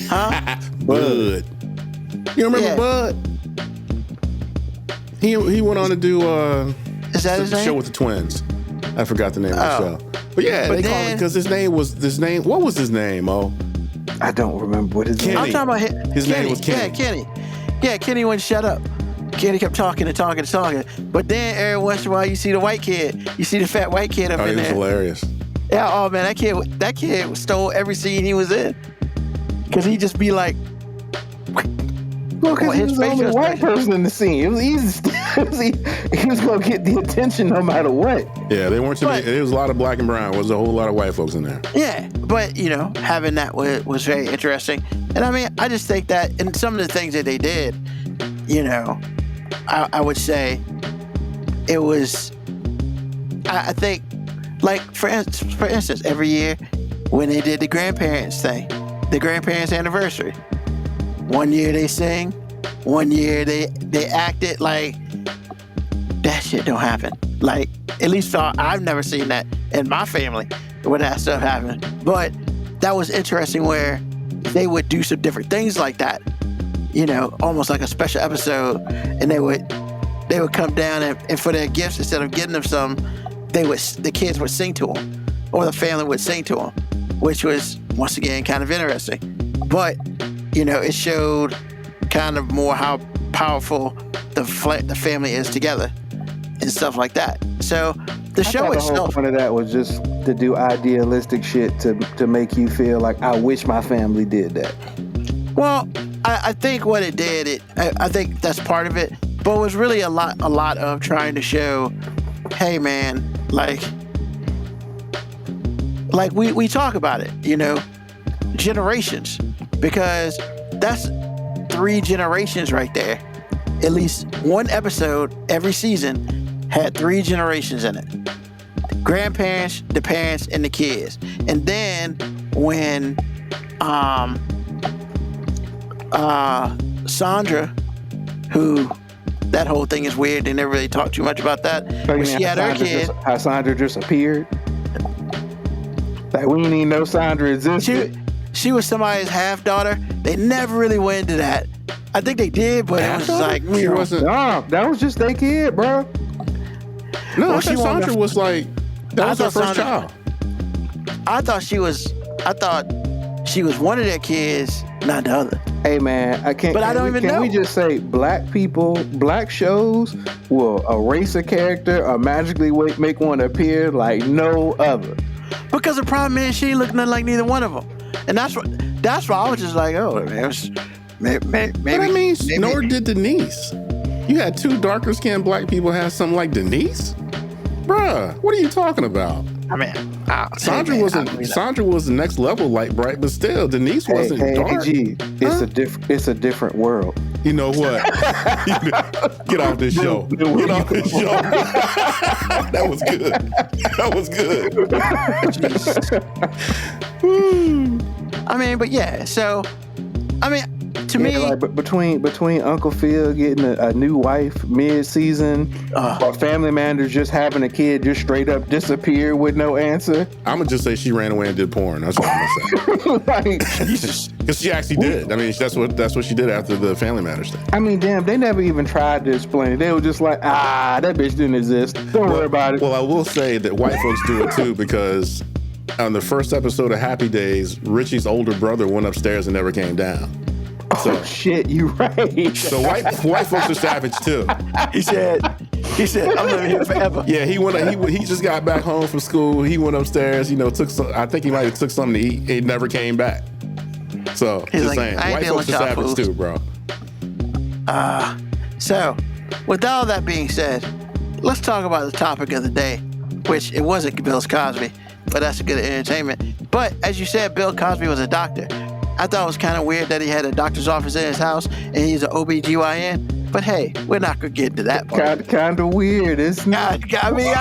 Huh? Bud. You remember Yeah. Bud? He went on to do Is that his the name? show with the twins. I forgot the name of the show. But yeah, But they called it because his name. What was his name? Oh, I don't remember what his name. Kenny. I'm talking about His Kenny. name was Kenny. Yeah, Kenny. Yeah, Kenny wouldn't shut up. Kenny kept talking and talking and talking. But then every once in a while, you see the white kid. You see the fat white kid up Oh, in he was there. hilarious. Yeah, oh man, that kid stole every scene he was in. Cause he'd just be like, Well, because he his was the only facial white expression. person in the scene. It was easy. He was gonna get the attention no matter what. Yeah, they weren't too many. But- There was a lot of black and brown. There was a whole lot of white folks in there. yeah. But you know, having that was very interesting. And I mean, I just think that, and some of the things that they did, you know, I would say it was. I think, like for instance, every year when they did the grandparents thing, the grandparents anniversary. One year they sing, one year they acted like that shit don't happen. Like, at least I've never seen that in my family when that stuff happened. But that was interesting where they would do some different things like that. You know, almost like a special episode, and they would come down and for their gifts, instead of getting them some, the kids would sing to them, or the family would sing to them, which was once again kind of interesting. But you know, it showed kind of more how powerful the family is together and stuff like that. So the show I thought the whole itself, point of that was just to do idealistic shit to make you feel like I wish my family did that. well, I think what it did, I think that's part of it, but it was really a lot of trying to show, hey man, like we talk about it, you know, generations, because that's 3 generations right there. At least one episode every season had 3 generations in it. The grandparents, the parents, and the kids. And then when Sandra, who that whole thing is weird, they never really talked too much about that. When she had her kid, How Sandra just appeared. Like, we didn't even know Sandra existed. she was somebody's half daughter. They never really went into that. I think they did, but it was just like, She wasn't. Nah, that was just their kid, bro. No, Well, I she thought wanted Sandra to- was like, that was her thought first Sandra- child. I thought she was one of their kids, not the other. Hey man, But I don't even know. Can we just say black shows will erase a character or magically make one appear like no other? Because the problem is she ain't looking nothing like neither one of them, and that's why I was just like, oh, man, it was, maybe. But I mean, maybe- nor did Denise. You had 2 darker skinned black people have something like Denise? Bruh, what are you talking about? I mean, Sandra hey, man, wasn't. I mean, Sandra was the next level light bright, but still, Denise wasn't dark. G, it's a different world. You know what? Get off this show. Get off this show. That was good. That was good. I mean, but yeah. So, I mean, to me, like between Uncle Phil getting a new wife mid-season, or Family Matters just having a kid just straight up disappear with no answer. I'm gonna just say she ran away and did porn. That's what I'm gonna say. Because she actually did. I mean, that's what she did after the Family Matters thing. I mean, damn, they never even tried to explain it. They were just like, that bitch didn't exist. Don't worry about it. Well, I will say that white folks do it too, because on the first episode of Happy Days, Richie's older brother went upstairs and never came down. So, shit, you right. So white folks are savage too. He said, I'm living here forever. Yeah, he just got back home from school. He went upstairs, I think he might have took something to eat. He never came back. So he's just like, saying, white folks are savage too, bro. So with all that being said, let's talk about the topic of the day, which it wasn't Bill Cosby, but that's a good entertainment. But as you said, Bill Cosby was a doctor. I thought it was kind of weird that he had a doctor's office in his house and he's an OBGYN. But hey, we're not going to get into that part. Kind of weird, isn't it? I mean,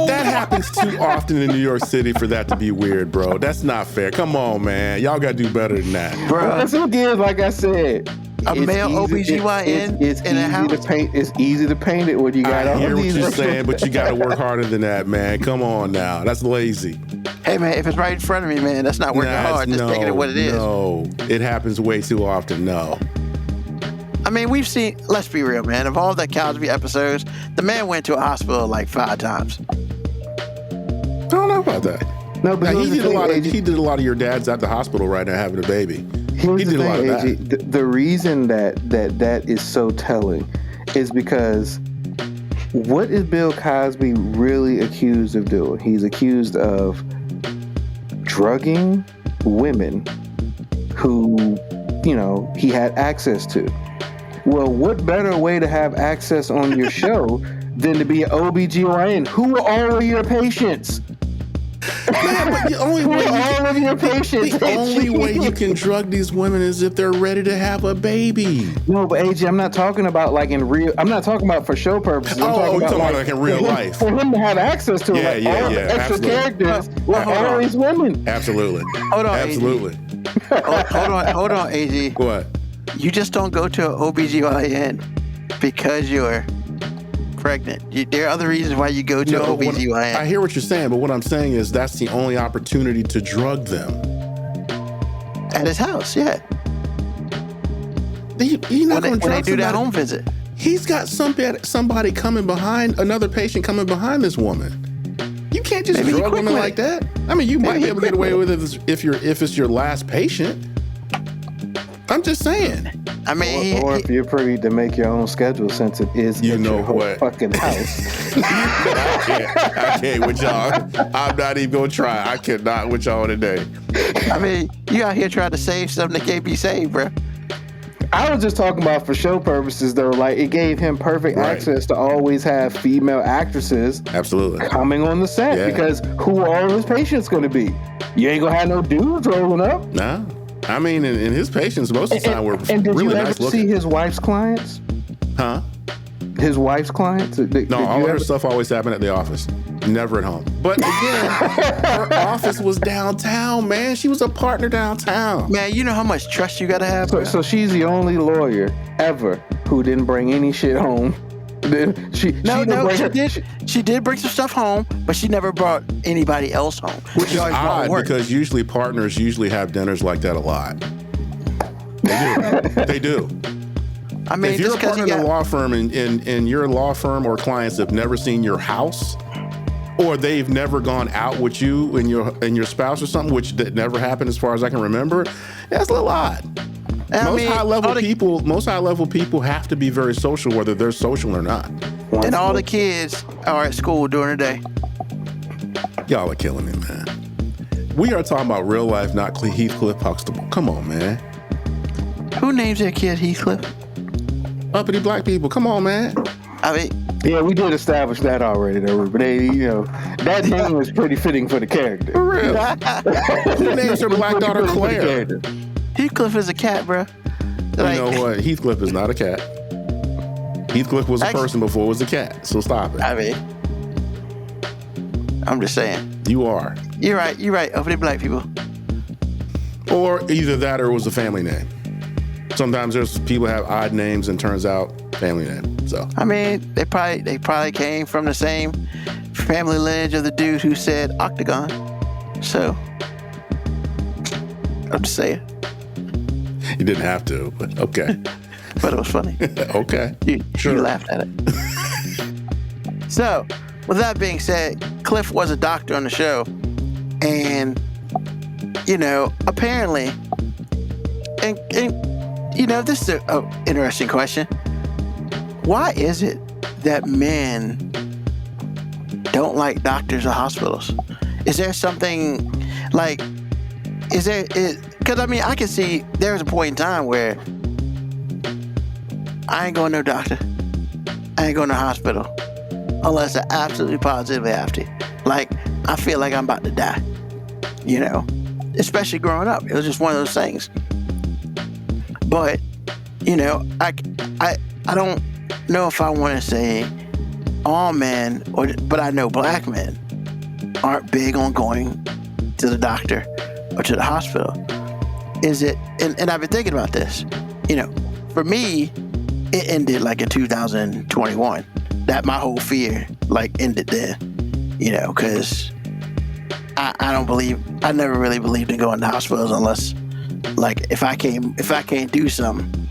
that happens too often in New York City for that to be weird, bro. That's not fair. Come on, man. Y'all got to do better than that. Bro, that's again, like I said. A male OBGYN in a house? It's easy to paint it when you got all these. I hear what you're saying, but you got to work harder than that, man. Come on now. That's lazy. Hey, man, if it's right in front of me, man, that's not working hard. Just taking it what it is. No, it happens way too often. No. I mean, we've seen, let's be real, man. Of all the Cosby episodes, the man went to a hospital like 5 times. I don't know about that. No, but he did a lot of your dad's at the hospital right now having a baby. He did a lot of that. The reason that is so telling is because what is Bill Cosby really accused of doing? He's accused of drugging women who, he had access to. Well, what better way to have access on your show than to be an OBGYN? Who are all of your patients? Man, but the only way all of your patients. The only way you can drug these women is if they're ready to have a baby. No, but AJ, I'm not talking about like in real. I'm not talking about for show purposes. I'm talking about like in real life. For him to have access to all the extra characters with all these women. Absolutely. Hold on, absolutely. Hold on, AG. What? You just don't go to an OBGYN because you're pregnant. There are other reasons why you go to an OBGYN. I hear what you're saying, but what I'm saying is that's the only opportunity to drug them. At his house, yeah. You're not going to drug when they do that home visit. He's got somebody coming behind, another patient coming behind this woman. You can't just drug women like that. I mean, you might be able to get away with it if it's your last patient. I'm just saying. I mean, or if you're free to make your own schedule, since it is your fucking house. I can't with y'all. I'm not even gonna try. I cannot with y'all today. I mean, you out here trying to save something that can't be saved, bro. I was just talking about for show purposes, though. Like, it gave him perfect access to always have female actresses coming on the set, because who are all his patients going to be? You ain't going to have no dudes rolling up. Nah. I mean, and his patients most of the time were really nice looking. And did you ever see his wife's clients? Huh? His wife's clients? No, all of her stuff always happened at the office. Never at home. But again, her office was downtown, man. She was a partner downtown. Man, you know how much trust you got to have? So she's the only lawyer ever who didn't bring any shit home. She did bring some stuff home, but she never brought anybody else home. Which is odd, because usually partners have dinners like that a lot. They do. I mean, if you're a partner in a law firm and your law firm or clients have never seen your house, or they've never gone out with you and your spouse or something, which that never happened as far as I can remember, that's a little odd. Most high level people have to be very social, whether they're social or not. And all the kids are at school during the day. Y'all are killing me, man. We are talking about real life, not Heathcliff Huxtable. Come on, man. Who names their kid Heathcliff? Uppity black people. Come on, man. I mean, yeah, we did establish that already, though. But that name was pretty fitting for the character. For real. Who names her black daughter Claire? Heathcliff is a cat, bro. Like, you know what? Heathcliff is not a cat. Heathcliff was a person before it was a cat. So stop it. I mean, I'm just saying. You are. You're right. You're right. Over the black people. Or either that or it was a family name. Sometimes there's people have odd names and turns out family name. So I mean, they probably came from the same family lineage of the dude who said octagon. So I'm just saying. You didn't have to, but okay. But it was funny. Okay. You Sure. laughed at it. So, with that being said, Cliff was a doctor on the show. And, you know, apparently, and you know, this is an interesting question. Why is it that men don't like doctors or hospitals? Is there something, like, because, I mean, I can see there was a point in time where I ain't going to no doctor. I ain't going to no hospital unless I absolutely positively have to. Like, I feel like I'm about to die, you know, especially growing up. It was just one of those things. But, you know, I don't know if I want to say all men, but I know black men aren't big on going to the doctor or to the hospital. Is it, and I've been thinking about this, you know, for me, it ended like in 2021. That my whole fear like ended then, you know, because I never really believed in going to hospitals unless, like, if I can't do something,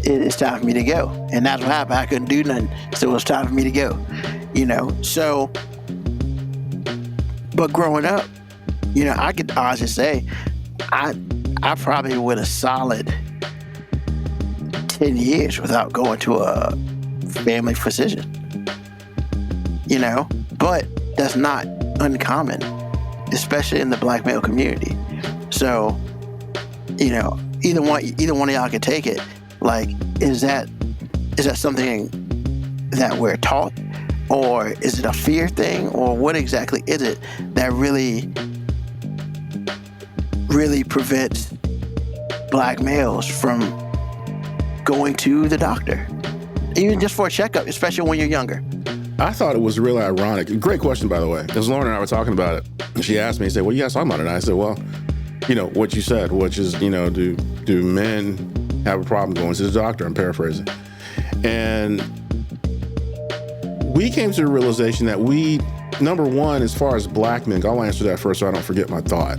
it's time for me to go. And that's what happened. I couldn't do nothing, so it was time for me to go, you know. So, but growing up, you know, I could honestly say I probably went a solid 10 years without going to a family physician, you know. But that's not uncommon, especially in the black male community. So, you know, either one of y'all can take it. Like, is that something that we're taught, or is it a fear thing, or what exactly is it that really prevents black males from going to the doctor, even just for a checkup, especially when you're younger? I thought it was really ironic. Great question, by the way. Because Lauren and I were talking about it. And she asked me, she said, well, you guys talking about it? And I said, well, you know, what you said, which is, you know, do men have a problem going to the doctor? I'm paraphrasing. And we came to the realization that we, number one, as far as black men, I'll answer that first so I don't forget my thought.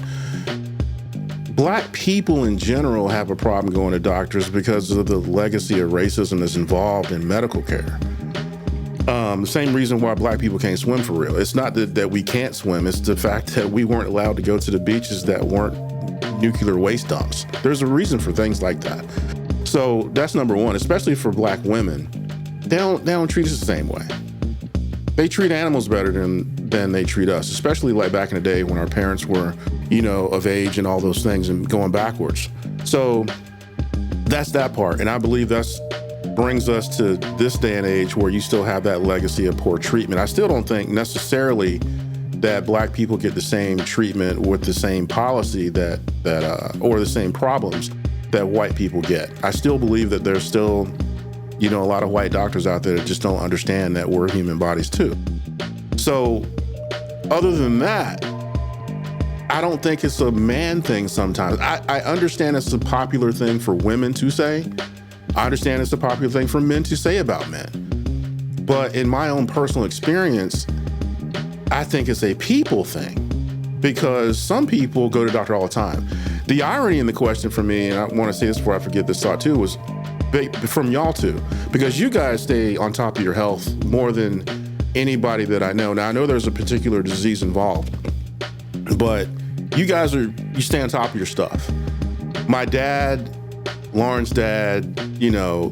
Black people in general have a problem going to doctors because of the legacy of racism that's involved in medical care. The same reason why black people can't swim for real. It's not that we can't swim. It's the fact that we weren't allowed to go to the beaches that weren't nuclear waste dumps. There's a reason for things like that. So that's number one, especially for black women. They don't treat us the same way. They treat animals better than they treat us, especially like back in the day when our parents were, you know, of age and all those things and going backwards. So that's that part. And I believe that's brings us to this day and age where you still have that legacy of poor treatment. I still don't think necessarily that black people get the same treatment with the same policy that or the same problems that white people get. I still believe that there's still, you know, a lot of white doctors out there that just don't understand that we're human bodies too. So other than that, I don't think it's a man thing sometimes. I understand it's a popular thing for women to say. I understand it's a popular thing for men to say about men. But in my own personal experience, I think it's a people thing because some people go to the doctor all the time. The irony in the question for me, and I want to say this before I forget this thought too, was from y'all too, because you guys stay on top of your health more than anybody that I know. Now, I know there's a particular disease involved, but you guys you stay on top of your stuff. My dad, Lauren's dad, you know,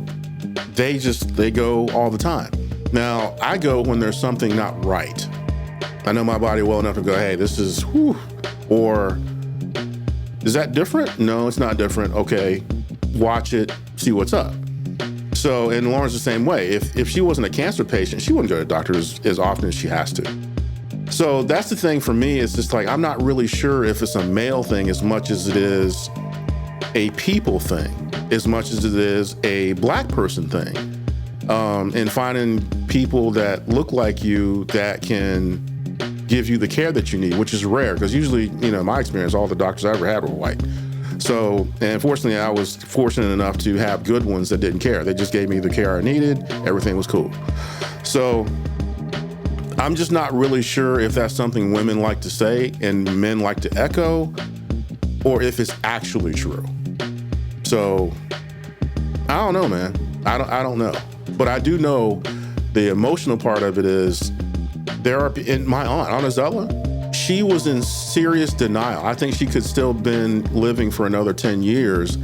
they go all the time. Now, I go when there's something not right. I know my body well enough to go, hey, this is, whew, or is that different? No, it's not different. Okay, watch it, see what's up. So, and Lauren's the same way. If she wasn't a cancer patient, she wouldn't go to the doctor as often as she has to. So that's the thing for me. It's just like, I'm not really sure if it's a male thing as much as it is a people thing. as much as it is a black person thing. And finding people that look like you that can give you the care that you need, which is rare, because usually, in my experience, all the doctors I ever had were white. So, and fortunately, I was fortunate enough to have good ones that didn't care. They just gave me the care I needed. Everything was cool. So I'm just not really sure if that's something women like to say and men like to echo, or if it's actually true. So I don't know, man. I don't know. But I do know the emotional part of it is my aunt, Isella, she was in serious denial. I think she could still been living for another 10 years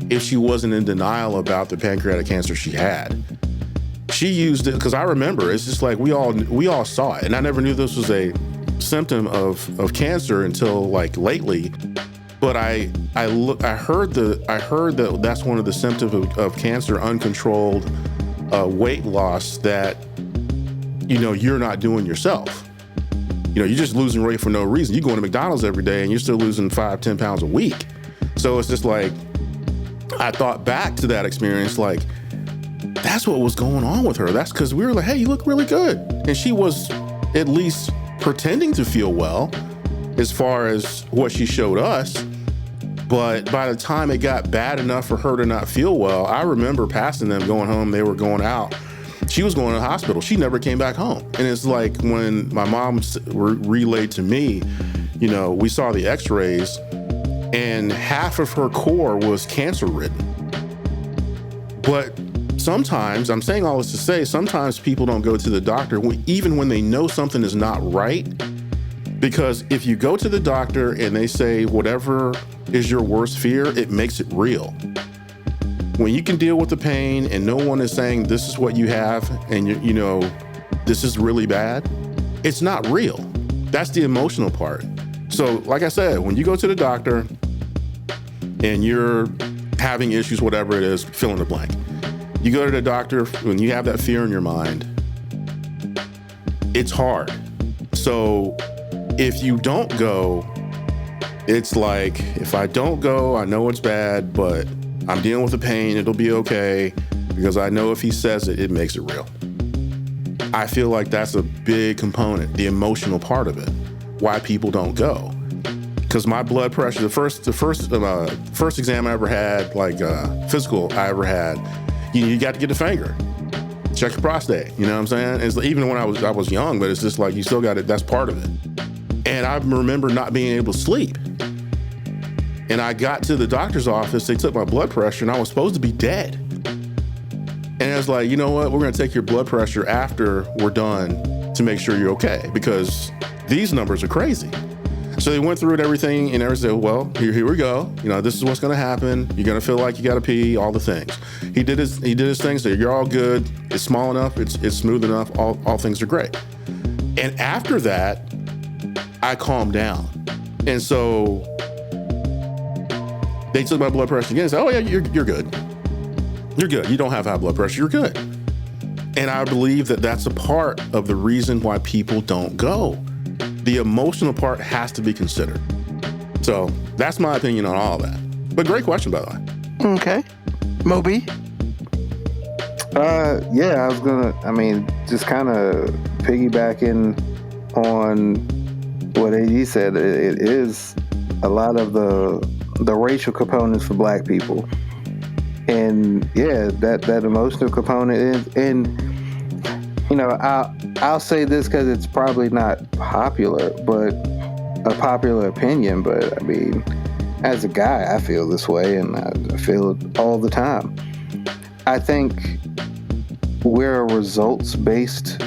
if she wasn't in denial about the pancreatic cancer she had. She used it, because I remember, it's just like we all saw it. And I never knew this was a symptom of cancer until like lately. But I heard that that's one of the symptoms of cancer, uncontrolled weight loss that, you're not doing yourself. You're just losing weight for no reason. You go to McDonald's every day and you're still losing 5-10 pounds a week. So it's just like, I thought back to that experience, like, that's what was going on with her. That's because we were like, hey, you look really good. And she was at least pretending to feel well as far as what she showed us. But by the time it got bad enough for her to not feel well, I remember passing them going home. They were going out. She was going to the hospital. She never came back home. And it's like when my mom relayed to me, we saw the x-rays and half of her core was cancer ridden. But sometimes, I'm saying all this to say, sometimes people don't go to the doctor even when they know something is not right. Because if you go to the doctor and they say whatever is your worst fear, it makes it real. When you can deal with the pain and no one is saying this is what you have and this is really bad, it's not real. That's the emotional part. So like I said, when you go to the doctor and you're having issues, whatever it is, fill in the blank. You go to the doctor when you have that fear in your mind, it's hard. So if you don't go, it's like, if I don't go, I know it's bad, but I'm dealing with the pain. It'll be okay, because I know if he says it, it makes it real. I feel like that's a big component, the emotional part of it, why people don't go. Because my blood pressure, the first exam I ever had, like physical I ever had, you got to get a finger, check your prostate. You know what I'm saying? It's like, even when I was young, but it's just like you still got it. That's part of it. And I remember not being able to sleep. And I got to the doctor's office, they took my blood pressure, and I was supposed to be dead. And it was like, you know what? We're going to take your blood pressure after we're done to make sure you're okay, because these numbers are crazy. So they went through it, everything, and they said, well, here we go. This is what's going to happen. You're going to feel like you got to pee, all the things. He did his thing, said, you're all good. It's small enough. It's smooth enough. All things are great. And after that, I calmed down. And so they took my blood pressure again and said, oh yeah, you're good. You're good. You don't have high blood pressure. You're good. And I believe that that's a part of the reason why people don't go. The emotional part has to be considered. So that's my opinion on all that. But great question, by the way. Okay. Moby? Yeah, I was just kind of piggybacking on what AD said. It is a lot of the racial components for black people. And yeah, that emotional component is, and I'll say this because it's probably not popular, but a popular opinion, but I mean, as a guy, I feel this way, and I feel it all the time. I think we're a results-based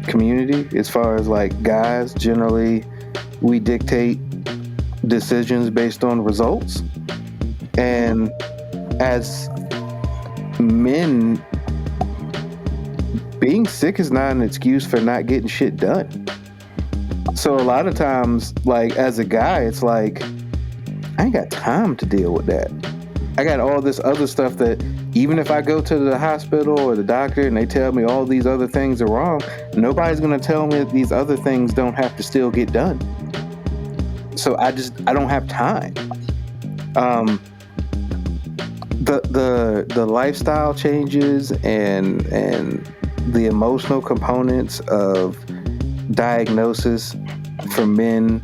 community as far as like guys. Generally, we dictate decisions based on results, and as men, being sick is not an excuse for not getting shit done. So a lot of times, like as a guy, it's like, I ain't got time to deal with that. I got all this other stuff that even if I go to the hospital or the doctor and they tell me all these other things are wrong, nobody's going to tell me that these other things don't have to still get done. So I don't have time. the lifestyle changes and the emotional components of diagnosis for men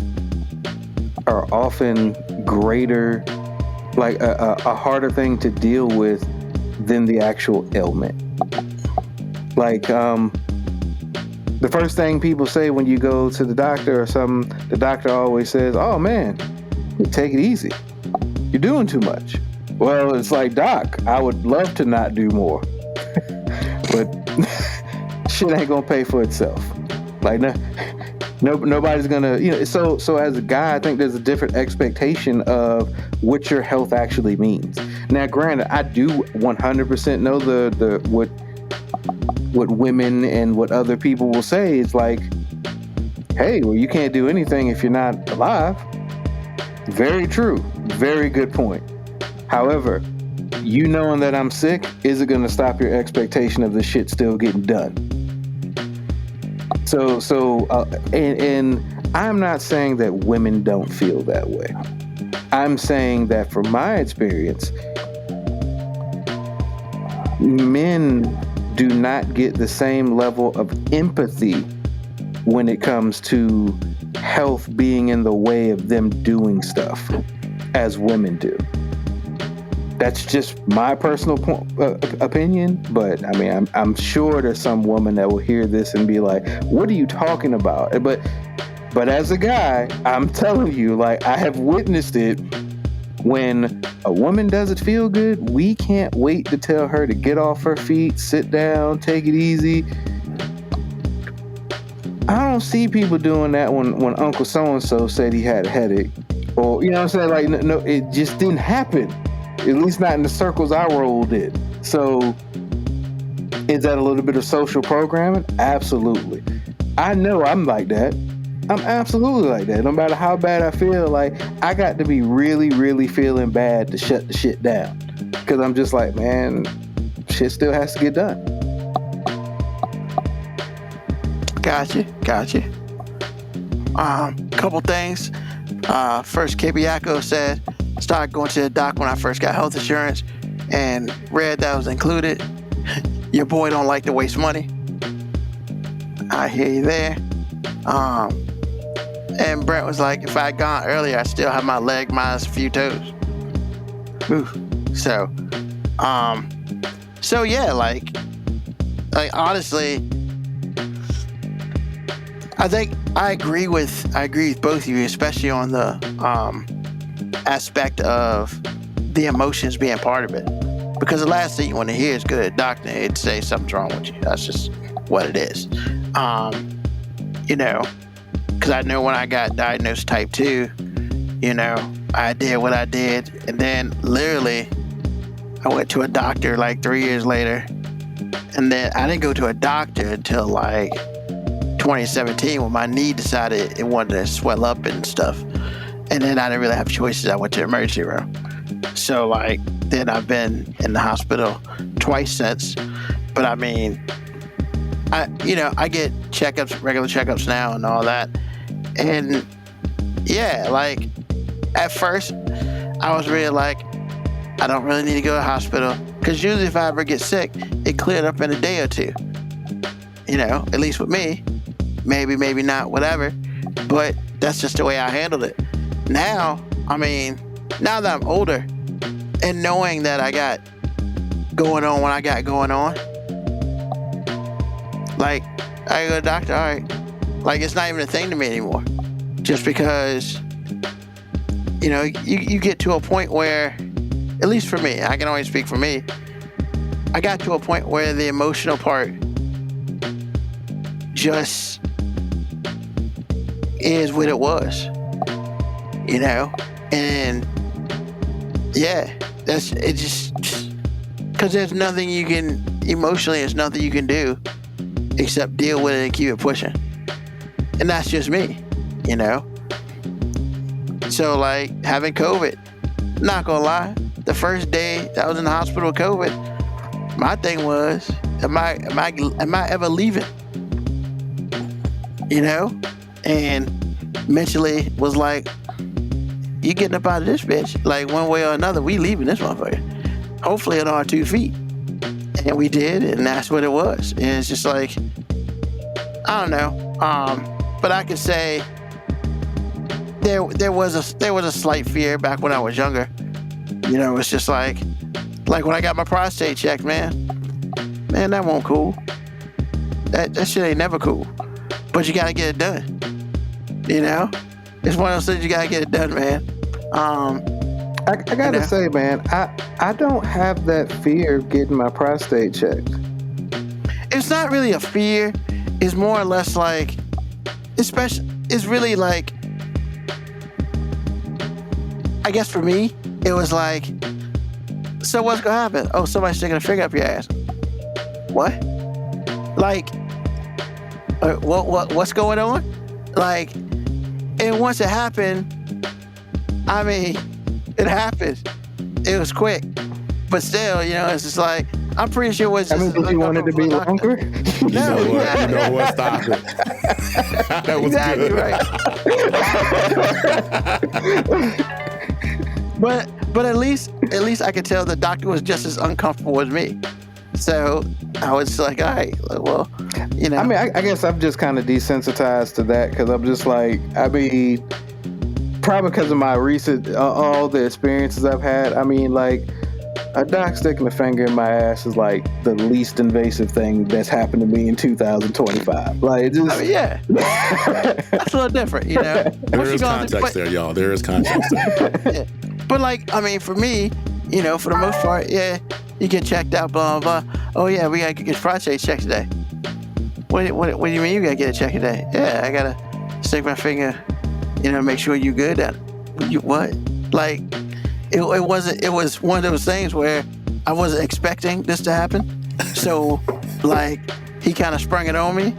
are often greater, like a harder thing to deal with than the actual ailment. Like the first thing people say when you go to the doctor or something, the doctor always says, "Oh man, take it easy. You're doing too much." Well, it's like, Doc, I would love to not do more, but shit ain't gonna pay for itself. Like, nobody's gonna, So as a guy, I think there's a different expectation of what your health actually means. Now, granted, I do 100% know the what women and what other people will say. It's like, hey, well, you can't do anything if you're not alive. Very true. Very good point. However, you knowing that I'm sick isn't going to stop your expectation of the shit still getting done. And I'm not saying that women don't feel that way. I'm saying that from my experience, men do not get the same level of empathy when it comes to health being in the way of them doing stuff as women do. That's just my personal opinion, but I mean, I'm sure there's some woman that will hear this and be like, "What are you talking about?" But as a guy, I'm telling you, like, I have witnessed it. When a woman doesn't feel good, we can't wait to tell her to get off her feet, sit down, take it easy. I don't see people doing that when Uncle So-and-so said he had a headache. Or, you know what I'm saying? Like, no, it just didn't happen. At least not in the circles I rolled in. So, is that a little bit of social programming? Absolutely. I know I'm like that. I'm absolutely like that. No matter how bad I feel, like, I got to be really, really feeling bad to shut the shit down. Because I'm just like, man, shit still has to get done. Gotcha. Couple things. First, Kebiako said, started going to the doc when I first got health insurance and read that was included. Your boy don't like to waste money. I hear you there. And Brent was like, if I had gone earlier, I still have my leg minus a few toes. Ooh. So yeah, like honestly, I think I agree with both of you, especially on the aspect of the emotions being part of it. Because the last thing you want to hear is go to a doctor and say something's wrong with you. That's just what it is. Because I know when I got diagnosed type 2, I did what I did. And then literally, I went to a doctor like 3 years later. And then I didn't go to a doctor until like 2017 when my knee decided it wanted to swell up and stuff. And then I didn't really have choices. I went to the emergency room. So like, then I've been in the hospital twice since. But I mean, I get checkups, regular checkups now and all that. And yeah, like at first I was really like, I don't really need to go to the hospital. Because usually if I ever get sick, it cleared up in a day or two. At least with me. Maybe not, whatever. But that's just the way I handled it. Now that I'm older and knowing that I got going on what I got going on, like, I go to the doctor, all right. Like, it's not even a thing to me anymore. Just because, you get to a point where, at least for me, I can only speak for me, I got to a point where the emotional part just is what it was. And yeah, that's it. Just because there's nothing you can emotionally, there's nothing you can do except deal with it and keep it pushing. And that's just me, So like having COVID, not gonna lie, the first day that I was in the hospital with COVID, my thing was, am I ever leaving? And mentally was like, you getting up out of this bitch, like one way or another, we leaving this motherfucker. hopefully on our 2 feet. And we did, and that's what it was. And it's just like, I don't know. But I could say there was a slight fear back when I was younger. You know, it's just like when I got my prostate checked, man, that won't cool. That shit ain't never cool. But you gotta get it done. You know? It's one of those things you gotta get it done, man. I gotta say, man, I don't have that fear of getting my prostate checked. It's not really a fear. It's more or less like, it's really like, I guess for me, it was like, so what's gonna happen? Oh, somebody's sticking a finger up your ass. What? Like, what's going on? Like, and once it happened, I mean, it happened. It was quick, but still, you know, it's just like, I'm pretty sure it was just. I mean, did you want it to be longer? You know what? Stop it. That was exactly good. Right. But at least I could tell the doctor was just as uncomfortable as me. So I was like, all right, well, you know. I mean, I guess I'm just kind of desensitized to that because I'm just like, I mean, probably because of my recent, all the experiences I've had. I mean, like, a doc sticking a finger in my ass is like the least invasive thing that's happened to me in 2025. Like, it just, I mean, yeah, that's a little different, you know. There is context there, y'all. There is context there. Yeah. But like, I mean, for me, you know, for the most part, yeah, you get checked out, blah blah blah. Oh yeah, we gotta get prostate checked today. What do you mean you gotta get a check today? Yeah, I gotta stick my finger, you know, make sure you good. You what? Like, it was one of those things where I wasn't expecting this to happen. So, like, he kind of sprung it on me.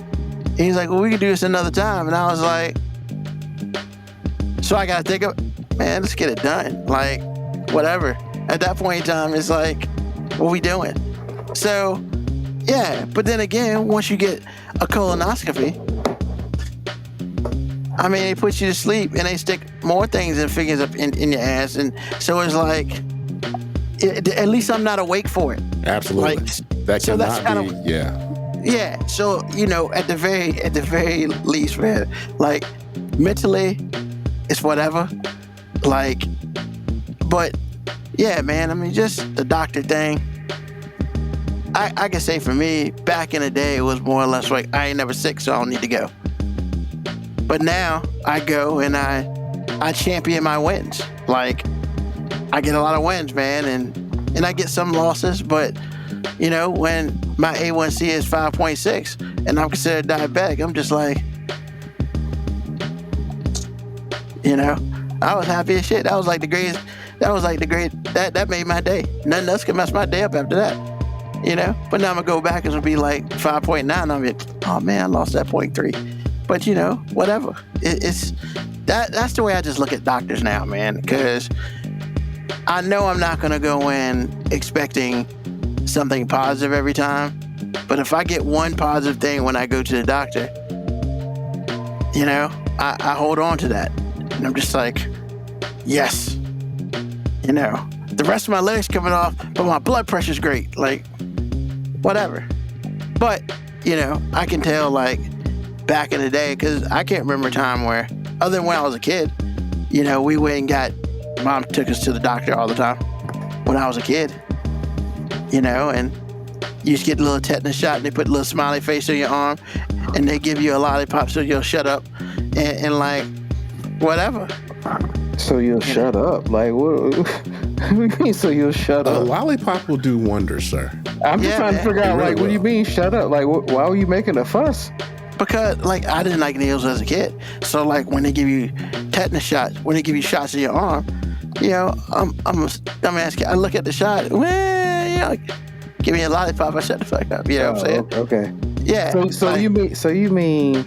He's like, well, we can do this another time. And I was like, so I got to think of, man, let's get it done. Like, whatever. At that point in time, it's like, what we doing? So, yeah. But then again, once you get a colonoscopy, I mean, they put you to sleep and they stick more things and fingers up in your ass. And so it's like, at least I'm not awake for it. Absolutely. Like, that so cannot that's be, yeah. Yeah. So, you know, at the very least, man, like, mentally, it's whatever. Like, but yeah, man, I mean, just the doctor thing. I can say for me, back in the day, it was more or less like, I ain't never sick, so I don't need to go. But now I go and I champion my wins. Like, I get a lot of wins, man, and I get some losses. But, you know, when my A1C is 5.6 and I'm considered diabetic, I'm just like, you know, I was happy as shit. That was like the greatest. That made my day. Nothing else can mess my day up after that, you know. But now I'm gonna go back and it'll be like 5.9. I'm like, oh man, I lost that 0.3. But, you know, whatever. It's that's the way I just look at doctors now, man. Because I know I'm not going to go in expecting something positive every time. But if I get one positive thing when I go to the doctor, you know, I hold on to that. And I'm just like, yes. You know, the rest of my legs coming off, but my blood pressure's great. Like, whatever. But, you know, I can tell, like, back in the day, because I can't remember a time where, other than when I was a kid, you know, we went and mom took us to the doctor all the time when I was a kid, you know, and you just get a little tetanus shot and they put a little smiley face on your arm and they give you a lollipop so you'll shut up and like, whatever. So you'll shut up? Like, what do you mean, so you'll shut up? A lollipop will do wonders, sir. I'm just trying to figure out, like, what do you mean, shut up? Like, why were you making a fuss? Because, like, I didn't like needles as a kid. So, like, when they give you tetanus shots, when they give you shots in your arm, you know, I'm a dumbass kid. I look at the shot, well, you know, give me a lollipop, I shut the fuck up. You know what I'm saying? Okay. Yeah. So you mean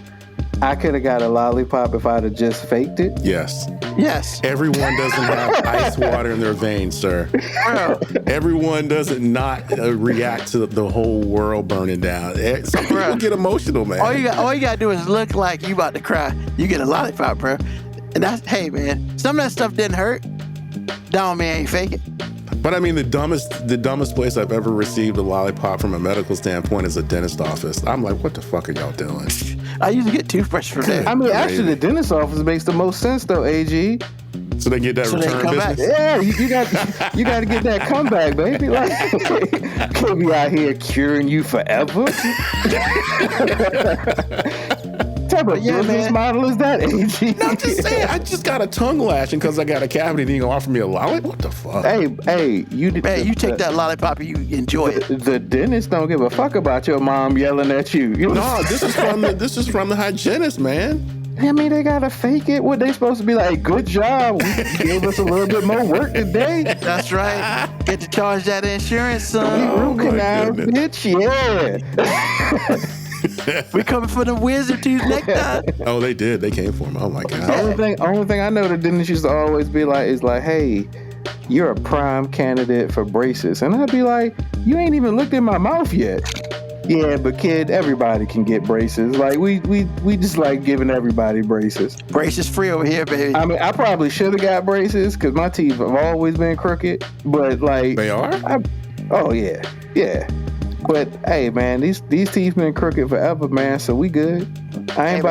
I could have got a lollipop if I'd have just faked it? Yes. Yes. Everyone doesn't have ice water in their veins, sir. Bro. Everyone doesn't not react to the whole world burning down. Some people get emotional, man. All you gotta do is look like you about to cry. You get a lollipop, bro. And that's, hey, man, some of that stuff didn't hurt. Don't mean I ain't fake it. But I mean, the dumbest place I've ever received a lollipop from a medical standpoint is a dentist office. I'm like, what the fuck are y'all doing? I used to get toothbrush from there. I mean, actually, the dentist office makes the most sense though, AG. So they get that return business? Yeah, you got to get that comeback, baby. Like, can't be out here curing you forever. Type of business model is that, AG? No, I'm just saying. I just got a tongue lashing because I got a cavity and you gonna offer me a lollipop? What the fuck? Hey, you take that lollipop and you enjoy it. The dentist don't give a fuck about your mom yelling at you. No, this is from the hygienist, man. I mean, they gotta fake it. What they supposed to be like? Good job. We gave us a little bit more work today. That's right. Get to charge that insurance, son. Root canal, bitch. Yeah. We coming for the wizard tooth next time. Oh, they did. They came for him. Oh my god. Only thing I know the dentist used to always be like is like, hey, you're a prime candidate for braces, and I'd be like, you ain't even looked in my mouth yet. Yeah, but kid, everybody can get braces. Like we just like giving everybody braces. Braces free over here, baby. I mean, I probably should have got braces because my teeth have always been crooked. But like they are. Oh yeah. But hey, man, these teeth been crooked forever, man. So we good. I ain't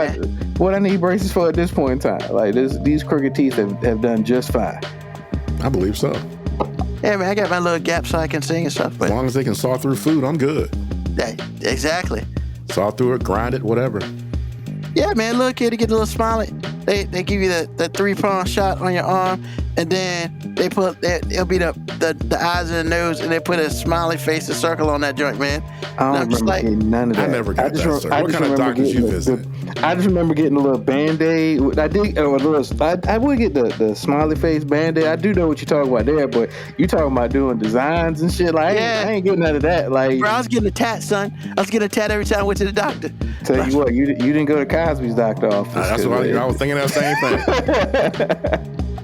what I need braces for at this point in time. Like these crooked teeth have done just fine. I believe so. Yeah, man, I got my little gap so I can sing and stuff. But as long as they can saw through food, I'm good. Exactly. Saw through it, grind it, whatever. Yeah, man, little kid to get a little smiley. They give you the 3-prong shot on your arm, and then it'll be the eyes and the nose, and they put a smiley face, a circle on that joint, man. I don't remember getting none of that. I never got that, sir. What kind of doctors you visit? I just remember getting a little Band-Aid. I would get the smiley face Band-Aid. I do know what you're talking about there, but you talking about doing designs and shit. Like, I ain't getting none of that. Like, bro, I was getting a tat, son. I was getting a tat every time I went to the doctor. Tell you what, you didn't go to Cosby's doctor office. That's what I was thinking that same thing.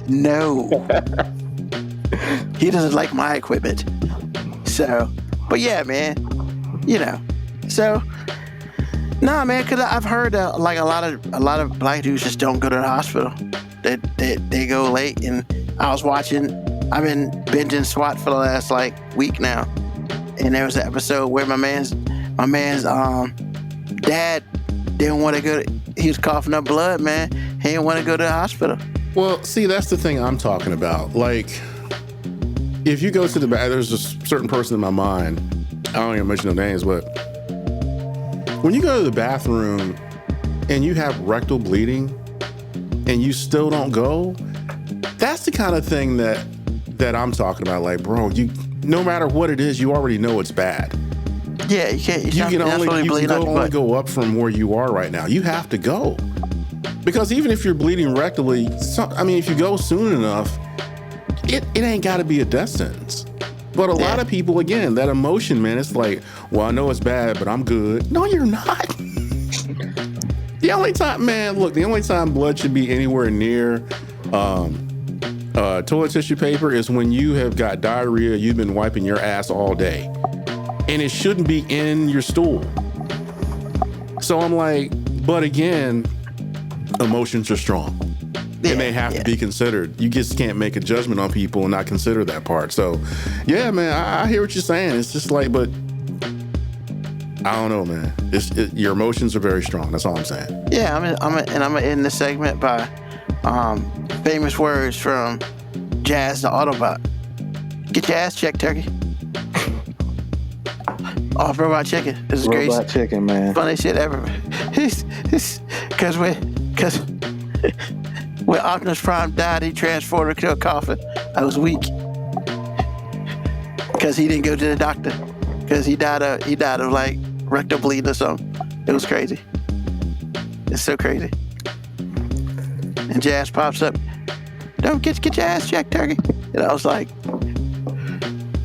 No. He doesn't like my equipment. So, but yeah, man, so, nah, man, because I've heard like a lot of black dudes just don't go to the hospital. They go late, and I've been binging SWAT for the last like week now, and there was an episode where my man's dad didn't want to go. He was coughing up blood, man. He didn't want to go to the hospital. Well, see, that's the thing I'm talking about. Like, if you go to the bathroom, there's a certain person in my mind. I don't even mention their names, but when you go to the bathroom and you have rectal bleeding and you still don't go, that's the kind of thing that I'm talking about. Like, bro, no matter what it is, you already know it's bad. Yeah, you can't. You can only go up from where you are right now. You have to go. Because even if you're bleeding rectally, if you go soon enough, it ain't got to be a death sentence. But a lot of people, again, that emotion, man, it's like, well, I know it's bad, but I'm good. No, you're not. The only time blood should be anywhere near toilet tissue paper is when you have got diarrhea, you've been wiping your ass all day. And it shouldn't be in your stool. So I'm like, but again, emotions are strong. And they have to be considered. You just can't make a judgment on people and not consider that part. So, yeah, man, I hear what you're saying. It's just like, but I don't know, man. Your emotions are very strong. That's all I'm saying. Yeah, I'm gonna end this segment by famous words from Jazz the Autobot. Get your ass checked, turkey. Off Robot Chicken. This is great. Robot Chicken, man. Funny shit ever. Because when Optimus Prime died, he transformed into a coffin. I was weak because he didn't go to the doctor because he died of like rectal bleeding or something. It was crazy. It's so crazy. And Jazz pops up. Don't get your ass checked, turkey. And I was like,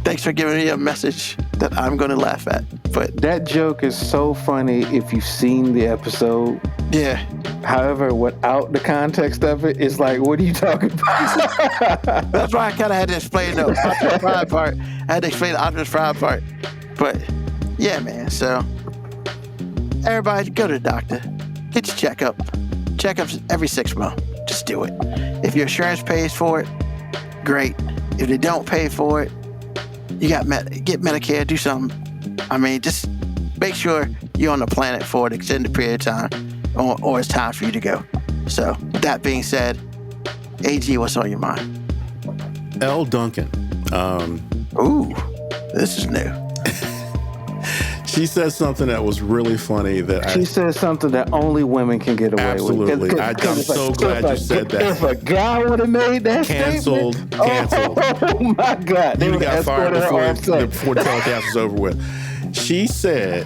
thanks for giving me a message that I'm going to laugh at. But that joke is so funny if you've seen the episode. Yeah. However, without the context of it, it's like, what are you talking about? That's why I kind of had to explain the Optimus Prime part. I had to explain the Optimus Prime part. But yeah, man. So everybody, go to the doctor. Get your checkup. Checkups every 6 months. Just do it. If your insurance pays for it, great. If they don't pay for it, you got get Medicare, do something. I mean, just make sure you're on the planet for an extended period of time, or it's time for you to go. So, with that being said, AG, what's on your mind? Elle Duncan. Ooh, this is new. She said something that was really funny. She said something that only women can get away absolutely. with. I'm so glad you said that. If a guy would have made that canceled. oh my God. They would have got fired before the telecast was over with. She said,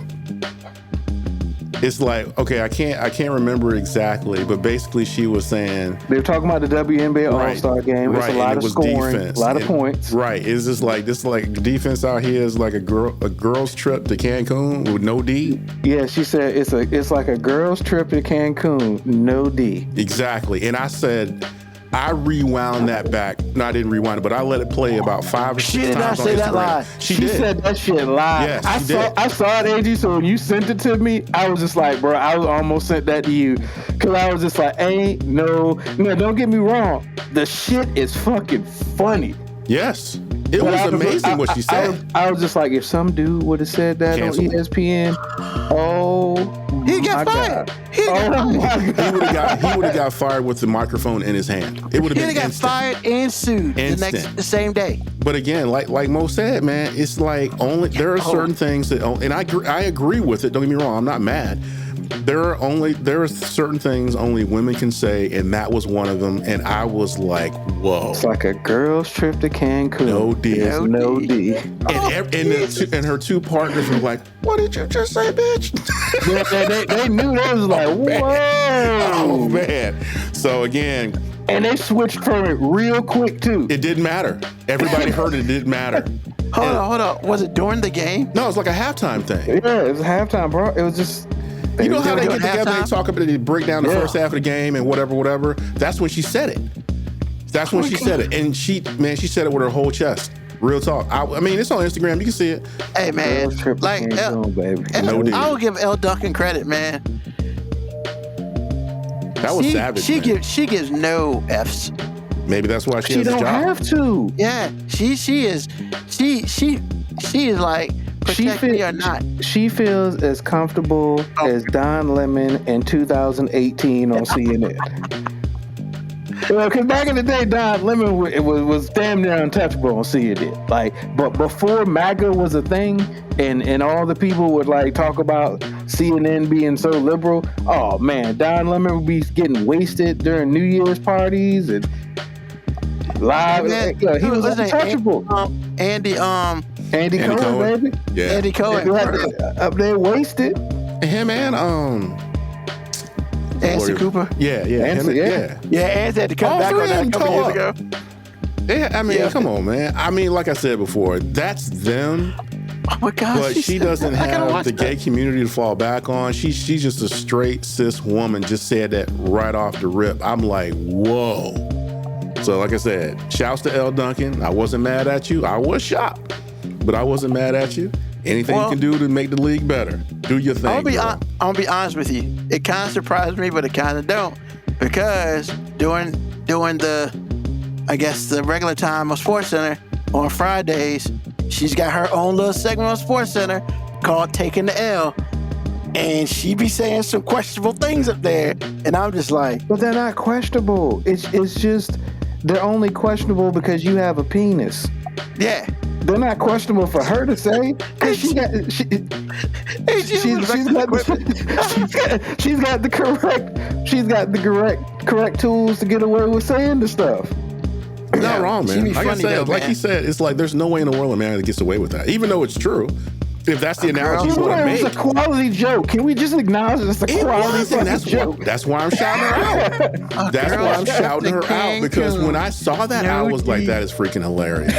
it's like, okay, I can't remember exactly, but basically she was saying they were talking about the WNBA All-Star game. It's a lot of scoring, defense, a lot of points. Right. Is this like defense out here is like a girl's trip to Cancun with no D? Yeah, she said it's like a girl's trip to Cancun, no D. Exactly. And I said, I rewound that back. No, I didn't rewind it, but I let it play about 5 or 6 times. She did not say that live. She said that shit live. Yes, I saw it, AG. So when you sent it to me, I was just like, bro, I almost sent that to you. Because I was just like, no, don't get me wrong. The shit is fucking funny. Yes. It was amazing what she said. I was just like, if some dude would have said that on ESPN, he'd get fired. He would have got fired with the microphone in his hand. It would have been got instant. fired and sued the same day. But again, like Mo said, man, it's like there are certain things that, and I agree with it. Don't get me wrong, I'm not mad. There are certain things only women can say, and that was one of them. And I was like, whoa. It's like a girl's trip to Cancun. No D. There's no D. And her two partners were like, what did you just say, bitch? Yeah, they knew. They was like, whoa. Oh, man. So again. And they switched from it real quick, too. It didn't matter. Everybody heard it didn't matter. Hold on. Was it during the game? No, it was like a halftime thing. Yeah, it was a halftime, bro. It was just... You know how they get together and they talk about it, they break down the first half of the game and whatever. That's when she said it. That's when she said it. And she said it with her whole chest. Real talk. I mean, it's on Instagram. You can see it. Hey, man. Like, I will give Elle Duncan credit, man. That was savage, She gives no Fs. Maybe that's why she has a job. She don't have to. Yeah. She is like... She feels as comfortable as Don Lemon in 2018 on CNN. Well, because back in the day, Don Lemon was damn near untouchable on CNN. Like, but before MAGA was a thing, and all the people would like talk about CNN being so liberal. Oh man, Don Lemon would be getting wasted during New Year's parties and live. He was untouchable. Andy Cohen, baby. Yeah. Andy Cohen. Up there wasted. Him and Anderson Cooper. Yeah. Anderson, Yeah, Anderson had to come back on that a couple years ago. Yeah, I mean, come on, man. I mean, like I said before, that's them. Oh my God. But she doesn't have the gay community to fall back on. She's just a straight cis woman. Just said that right off the rip. I'm like, whoa. So like I said, shouts to Elle Duncan. I wasn't mad at you. I was shocked. But I wasn't mad at you. Anything you can do to make the league better, do your thing. I'm gonna be honest with you. It kind of surprised me, but it kind of don't, because during the regular time on SportsCenter on Fridays, she's got her own little segment on SportsCenter called "Taking the L," and she be saying some questionable things up there, and I'm just like, but they're not questionable. It's just they're only questionable because you have a penis. Yeah. They're not questionable for her to say. She's got the correct tools to get away with saying the stuff. You're not wrong, man. Like he said, it's like there's no way in the world a man that gets away with that, even though it's true. If that's the analogy you want to make. It's a quality joke. Can we just acknowledge it's a quality joke? That's why I'm shouting her out. That's why I'm shouting her out, because when I saw that, I was like, that is freaking hilarious.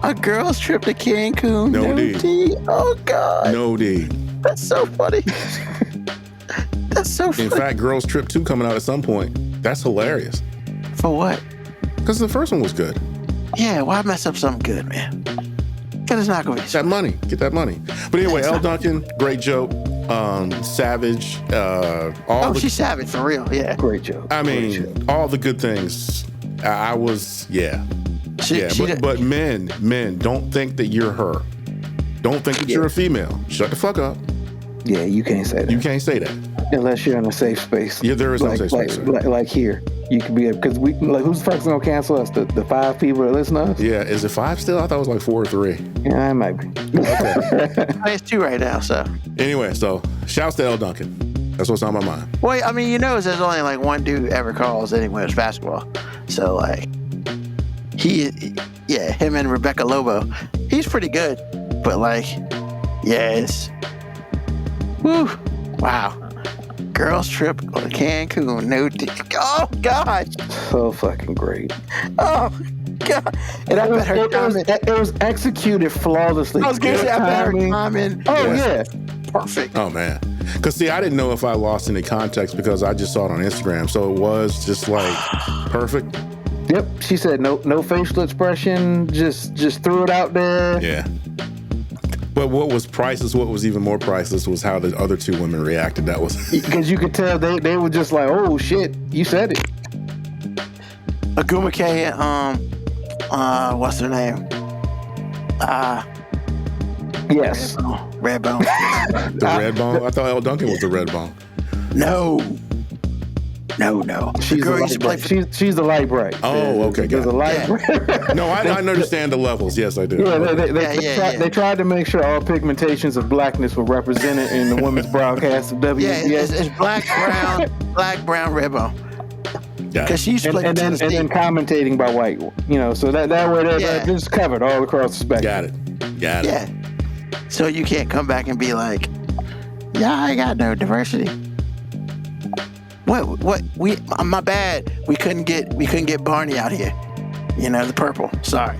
A girl's trip to Cancun. No D. Oh, God. No D. That's so funny. That's so funny. In fact, Girls Trip 2 coming out at some point. That's hilarious. For what? Because the first one was good. Yeah, why mess up something good, man? Because it's not going to be that money. Get that money. But anyway, Elle Duncan, great joke. Savage. She's savage for real. Yeah. Great joke. I mean, all the good things. But men, don't think that you're her. Don't think that you're a female. Shut the fuck up. Yeah, you can't say that. You can't say that. Unless you're in a safe space. Yeah, there is no safe space. Like here. You could be, because we, like, who's the first gonna cancel us? The 5 people that listen to us? Yeah, is it 5 still? I thought it was like 4 or 3. Yeah, it might be. Okay. It's 2 right now, so. Anyway, so shouts to Elle Duncan. That's what's on my mind. Well, I mean, there's only like one dude ever calls anyway, it's basketball. So, like, him and Rebecca Lobo, he's pretty good. But, like, it's, woo, wow. Girls trip on Cancun. No, oh gosh, so fucking great. Oh god, and I bet her it was executed flawlessly. I was gonna say I bet her timing. Oh yeah, perfect. Oh man, because see, I didn't know if I lost any context because I just saw it on Instagram, so it was just like perfect. Yep, she said no facial expression, just threw it out there. Yeah. But what was priceless, what was even more priceless was how the other 2 women reacted. That was because you could tell they were just like, oh shit, you said it. Aguma K, what's her name? Yes. Redbone. The Redbone? I thought Elle Duncan was the Redbone. No. She's the light bright. Oh, okay. There's a light bright. No, I understand the levels. Yes, I do. Yeah, they tried to make sure all pigmentations of blackness were represented in the women's broadcast of WNBA. Yeah, it's black, brown, Redbone. Because she's split and then commentating by white. So that way they're just covered all across the spectrum. Got it. Yeah. So you can't come back and be like, yeah, I got no diversity. What? My bad. We couldn't get Barney out here. The purple. Sorry.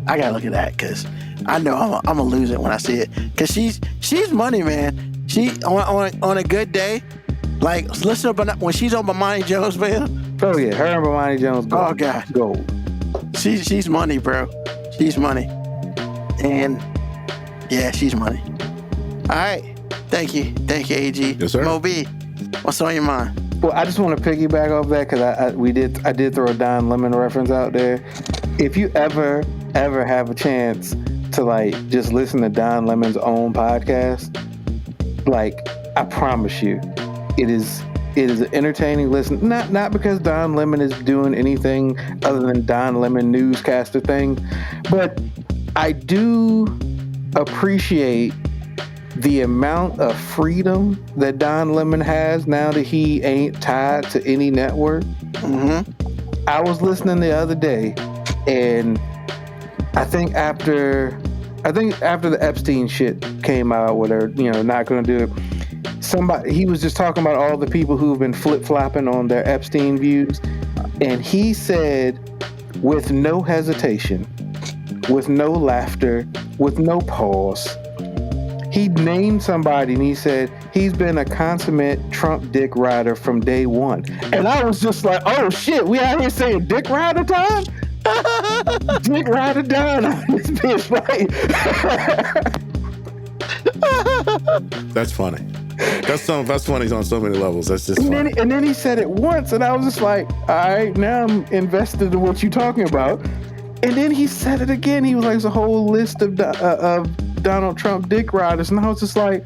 I gotta look at that because I know I'm gonna lose it when I see it. Because she's money, man. She on a good day, like listen up when she's on Bomani Jones, man. Oh yeah, her and Bomani Jones. Gold. Oh god, gold. She's money, bro. She's money, and yeah, she's money. All right. Thank you, AG. Yes, sir. Mo B, what's on your mind? Well, I just want to piggyback off that because I did throw a Don Lemon reference out there. If you ever have a chance to like just listen to Don Lemon's own podcast, like I promise you, it is an entertaining listen. Not because Don Lemon is doing anything other than Don Lemon newscaster thing, but I do appreciate the amount of freedom that Don Lemon has now that he ain't tied to any network. Mm-hmm. I was listening the other day, and I think after the Epstein shit came out, where they're not going to do it, he was just talking about all the people who've been flip-flopping on their Epstein views, and he said, with no hesitation, with no laughter, with no pause, he named somebody and he said he's been a consummate Trump dick rider from day one. And I was just like, oh shit, we out here saying dick rider time? Dick rider down on this bitch, right? That's funny. That's funny on so many levels. That's just funny. And then he said it once and I was just like, all right, now I'm invested in what you're talking about. And then he said it again. He was like, there's a whole list of Donald Trump dick riders, and I was just like,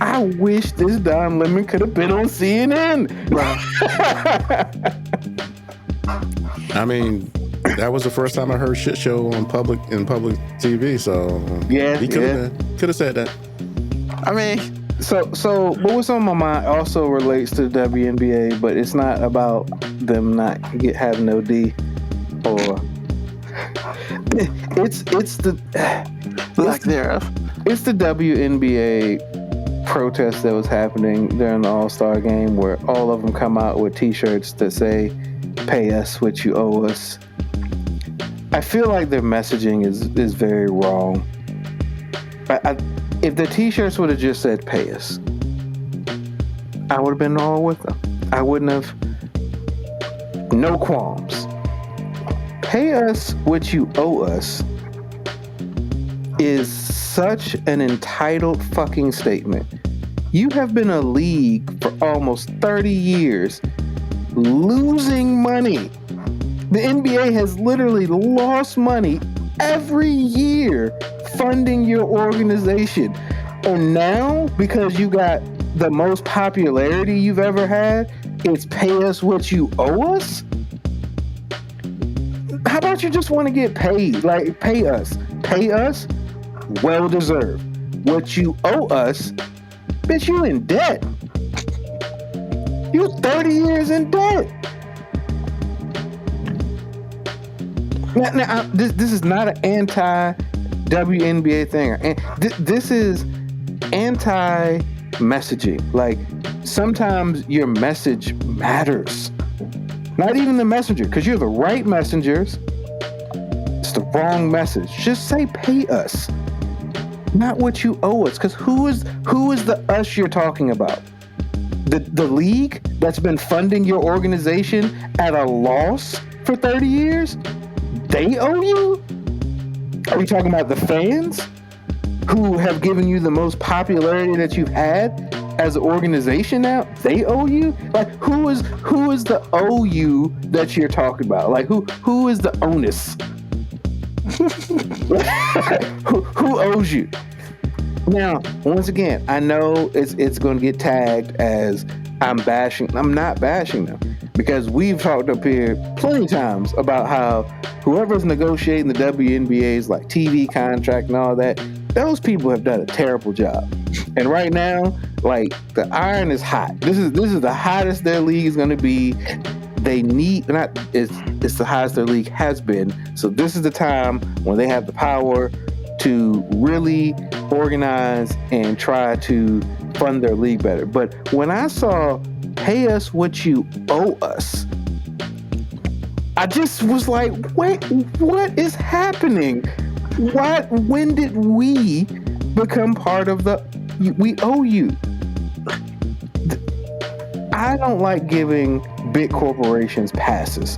I wish this Don Lemon could have been on CNN. I mean, that was the first time I heard shit show on public TV. So yeah, he could have said that. I mean, so but what's on my mind also relates to the WNBA, but it's not about them not having no D, or it's the lack thereof. It's the WNBA protest that was happening during the All-Star game, where all of them come out with T-shirts that say, "Pay us what you owe us." I feel like their messaging is very wrong. If the T-shirts would have just said "Pay us," I would have been all with them. I wouldn't have. No qualms. Pay us what you owe us is such an entitled fucking statement. You have been a league for almost 30 years, losing money. The NBA has literally lost money every year funding your organization. And now, because you got the most popularity you've ever had, it's pay us what you owe us? How about you just want to get paid? Like, pay us. Pay us, well deserved. What you owe us, bitch, you in debt. You 30 years in debt. Now this is not an anti-WNBA thing. This is anti-messaging. Like, sometimes your message matters. Not even the messenger, because you're the right messengers. It's the wrong message. Just say pay us. Not what you owe us. Because who is the us you're talking about? The league that's been funding your organization at a loss for 30 years? They owe you? Are you talking about the fans who have given you the most popularity that you've had as an organization now? They owe you? Like, who is the owe you that you're talking about? Like, who is the onus? who owes you? Now, once again, I know it's going to get tagged as I'm bashing. I'm not bashing them, because we've talked up here plenty of times about how whoever's negotiating the WNBA's like TV contract and all that, those people have done a terrible job. And right now, like, the iron is hot. This is the hottest their league is going to be. They need it's the highest their league has been. So this is the time when they have the power to really organize and try to fund their league better. But when I saw pay us what you owe us, I just was like, wait, what is happening? When did we become part of we owe you? I don't like giving big corporations passes.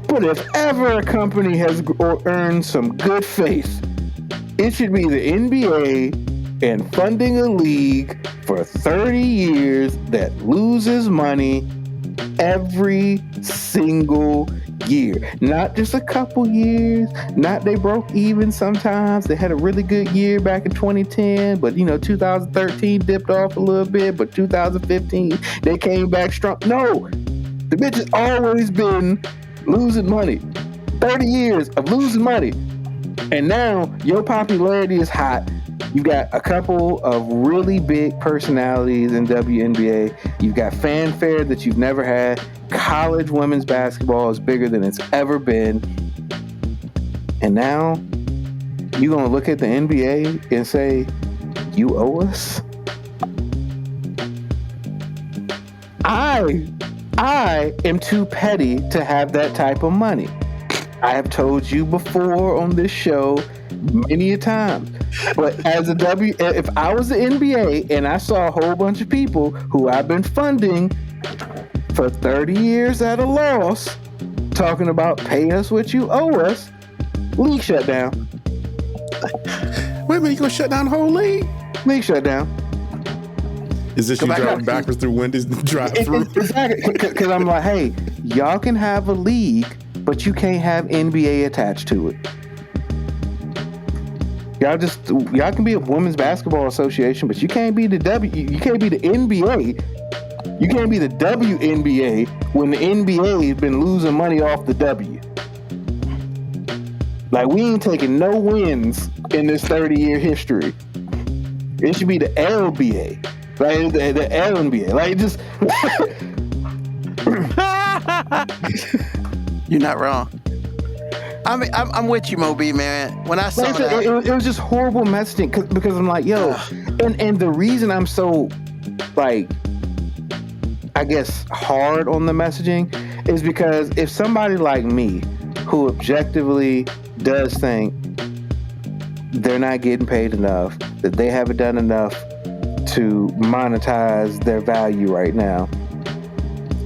But if ever a company has earned some good faith, it should be the NBA and funding a league for 30 years that loses money every single year. Not just a couple years, not they broke even sometimes. They had a really good year back in 2010, but 2013 dipped off a little bit, but 2015 they came back strong. No, the bitch has always been losing money. 30 years of losing money. And now your popularity is hot. You got a couple of really big personalities in WNBA. You've got fanfare that you've never had. College women's basketball is bigger than it's ever been. And now you're going to look at the NBA and say, you owe us? I am too petty to have that type of money. I have told you before on this show many a time. But if I was the NBA and I saw a whole bunch of people who I've been funding for 30 years at a loss, talking about pay us what you owe us, league shut down. Wait a minute, you gonna shut down the whole league? League shut down. Is this you driving backwards through Wendy's drive through? Exactly, because I'm like, hey, y'all can have a league, but you can't have NBA attached to it. Y'all can be a women's basketball association, but you can't be the NBA. You can't be the WNBA when the NBA has been losing money off the W. Like, we ain't taking no wins in this 30-year history. It should be the LBA. Like, the LNBA. Like, just... You're not wrong. I mean, I'm with you, Moby, man. When I saw that... It was just horrible messaging because I'm like, yo... And the reason I'm so, like, I guess, hard on the messaging is because if somebody like me, who objectively does think they're not getting paid enough, that they haven't done enough to monetize their value right now,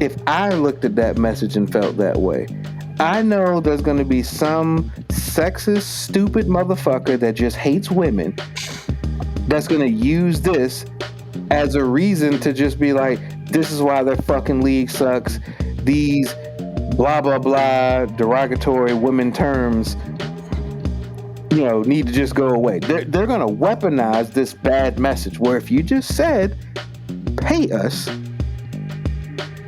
if I looked at that message and felt that way, I know there's going to be some sexist, stupid motherfucker that just hates women that's going to use this as a reason to just be like, this is why their fucking league sucks. These blah blah blah derogatory women terms, need to just go away. They're gonna weaponize this bad message. Where if you just said, "Pay us,"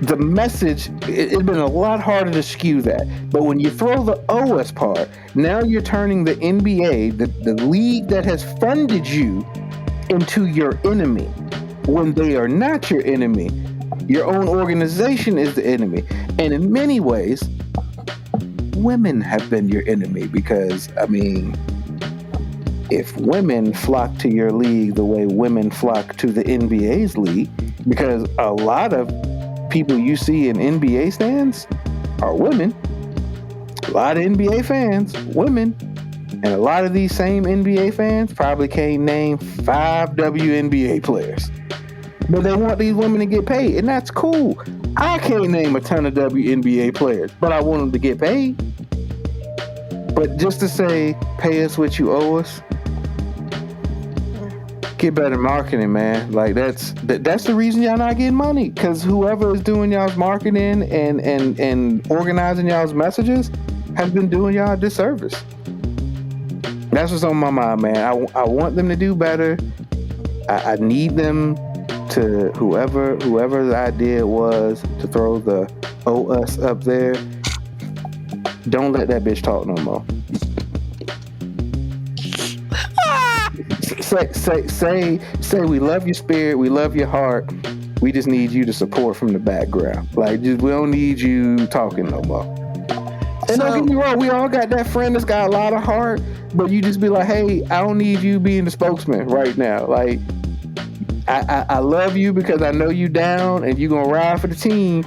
the message it'd been a lot harder to skew that. But when you throw the OS part, now you're turning the NBA, the league that has funded you, into your enemy when they are not your enemy. Your own organization is the enemy. And in many ways, women have been your enemy because, if women flock to your league the way women flock to the NBA's league, because a lot of people you see in NBA stands are women, a lot of NBA fans, women, and a lot of these same NBA fans probably can't name 5 WNBA players. But they want these women to get paid, and that's cool. I can't name a ton of WNBA players, but I want them to get paid. But just to say, pay us what you owe us, get better marketing, man. Like that's the reason y'all not getting money, because whoever is doing y'all's marketing and organizing y'all's messages has been doing y'all a disservice. That's what's on my mind, man. I want them to do better. I need them to, whoever the idea was to throw the OS up there, don't let that bitch talk no more. Say we love your spirit, we love your heart. We just need you to support from the background. Like, we don't need you talking no more. And don't get me wrong, we all got that friend that's got a lot of heart, but you just be like, hey, I don't need you being the spokesman right now. Like, I love you because I know you down and you gonna ride for the team,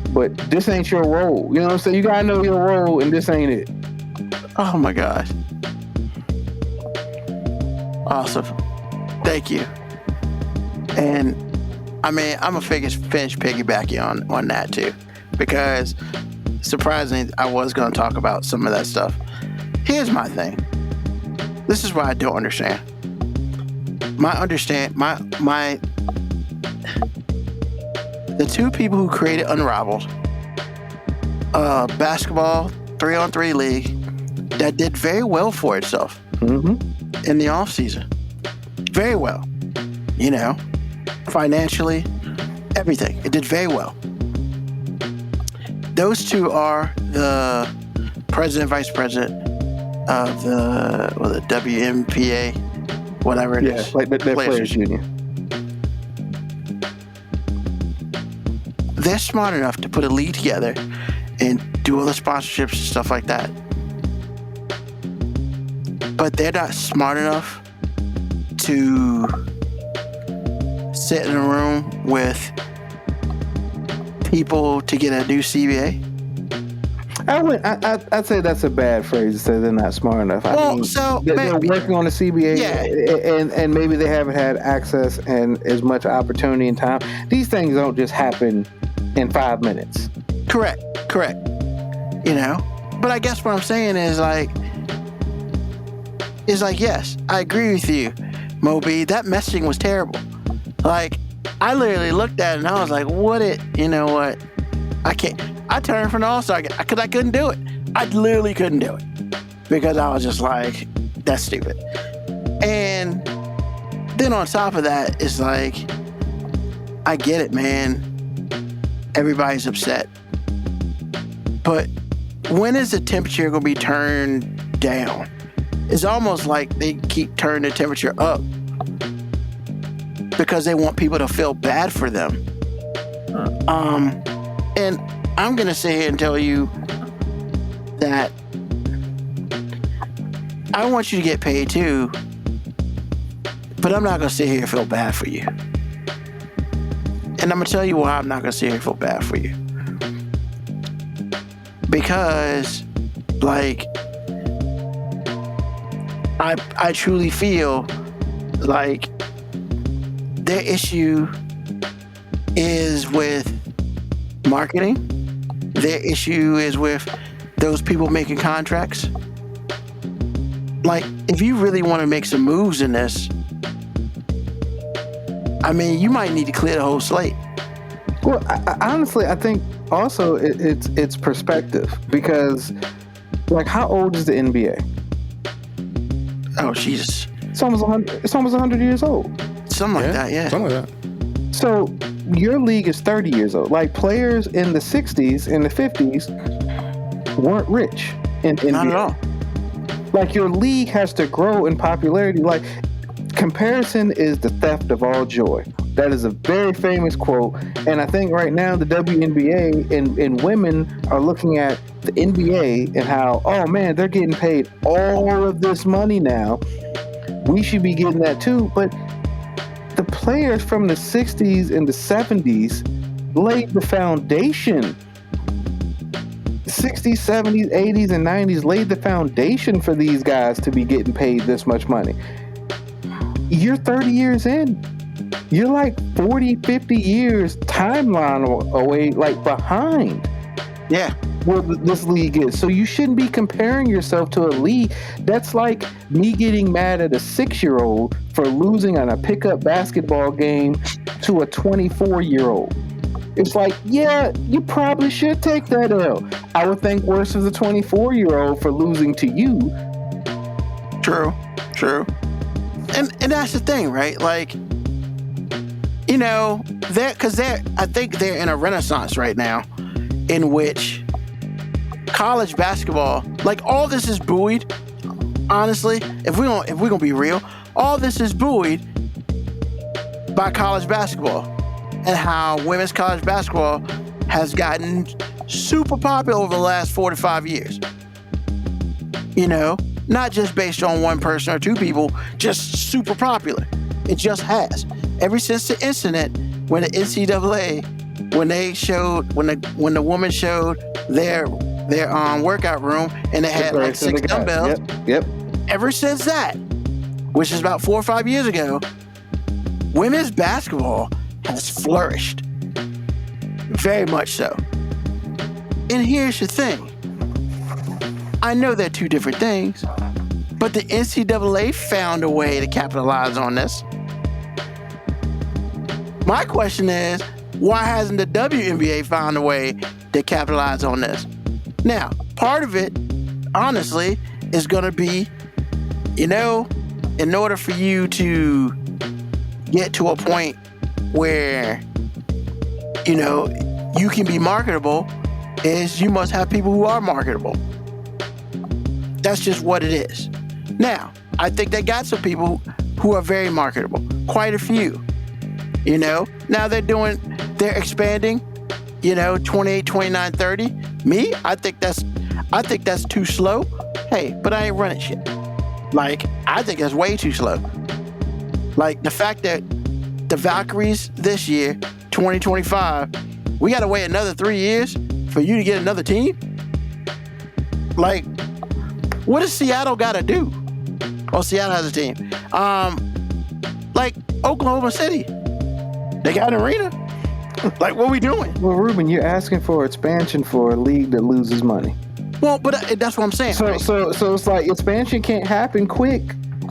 but this ain't your role. You know what I'm saying? You gotta know your role, and this ain't it. Oh my gosh. Awesome. Thank you. And I'm gonna finish piggybacking on that too, because surprisingly, I was gonna talk about some of that stuff. Here's my thing. This is what I don't understand. The two people who created Unraveled, basketball 3-on-3 league that did very well for itself in the off season, very well, financially, everything. It did very well. Those two are the president, vice president of the WMPA, whatever it is. Like the Players Union. They're smart enough to put a league together and do all the sponsorships and stuff like that. But they're not smart enough to sit in a room with people to get a new CBA. I'd say that's a bad phrase to say they're not smart enough. They're working on the CBA, and maybe they haven't had access and as much opportunity and time. These things don't just happen in 5 minutes. Correct. But I guess what I'm saying is yes, I agree with you, Moby. That messaging was terrible. Like, I literally looked at it and I was like, I can't. I turned from the All-Star because I couldn't do it. I literally couldn't do it because I was just like, that's stupid. And then on top of that, it's like, I get it, man. Everybody's upset. But when is the temperature going to be turned down? It's almost like they keep turning the temperature up because they want people to feel bad for them. And I'm going to sit here and tell you that I want you to get paid too, but I'm not going to sit here and feel bad for you. And I'm going to tell you why I'm not going to sit here and feel bad for you. Because, I truly feel like their issue is with marketing. Their issue is with those people making contracts. If you really want to make some moves in this, you might need to clear the whole slate. Well, honestly, I think also it's perspective because, like, how old is the NBA? Oh, Jesus. It's almost 100. It's almost 100 years old. Something like that, yeah. Something like that. So your league is 30 years old. Like, players in the 60s and the 50s weren't rich in NBA. Not at all. Like, your league has to grow in popularity. Like, comparison is the theft of all joy. That is a very famous quote. And I think right now the WNBA and women are looking at the NBA and how, oh man, they're getting paid all of this money now. We should be getting that too. But the players from the 60s and the 70s laid the foundation. 60s, 70s, 80s, and 90s laid the foundation for these guys to be getting paid this much money. You're 30 years in. You're like 40, 50 years timeline away, like behind. Yeah. Where this league is. So you shouldn't be comparing yourself to a league. That's like me getting mad at a 6-year-old for losing on a pickup basketball game to a 24-year-old. It's like, yeah, you probably should take that L. I would think worse of the 24-year-old for losing to you. True. And that's the thing, right? Like, you know, I think they're in a renaissance right now in which college basketball, like, all this is buoyed. Honestly, if we're gonna be real, all this is buoyed by college basketball and how women's college basketball has gotten super popular over the last 4 to 5 years. You know, not just based on one person or two people, just super popular. It just has. Ever since the incident when the NCAA, when the woman showed their workout room and they had like 6 dumbbells. Yep. Ever since that, which is about 4 or 5 years ago, women's basketball has flourished. Very much so. And here's the thing. I know they're two different things, but the NCAA found a way to capitalize on this. My question is, why hasn't the WNBA found a way to capitalize on this? Now, part of it, honestly, is going to be, you know, in order for you to get to a point where, you know, you can be marketable, is you must have people who are marketable. That's just what it is. Now, I think they got some people who are very marketable. Quite a few. You know, now they're expanding, you know, 28, 29, 30. Me, I think that's too slow. Hey, but I ain't running shit. Like, I think that's way too slow. Like, the fact that the Valkyries this year, 2025, we got to wait another 3 years for you to get another team? Like, what does Seattle got to do? Oh, Seattle has a team. Like, Oklahoma City. They got an arena. Like, what we doing? Well, Ruben, you're asking for expansion for a league that loses money. Well, but that's what I'm saying. So, right? so it's like expansion can't happen quick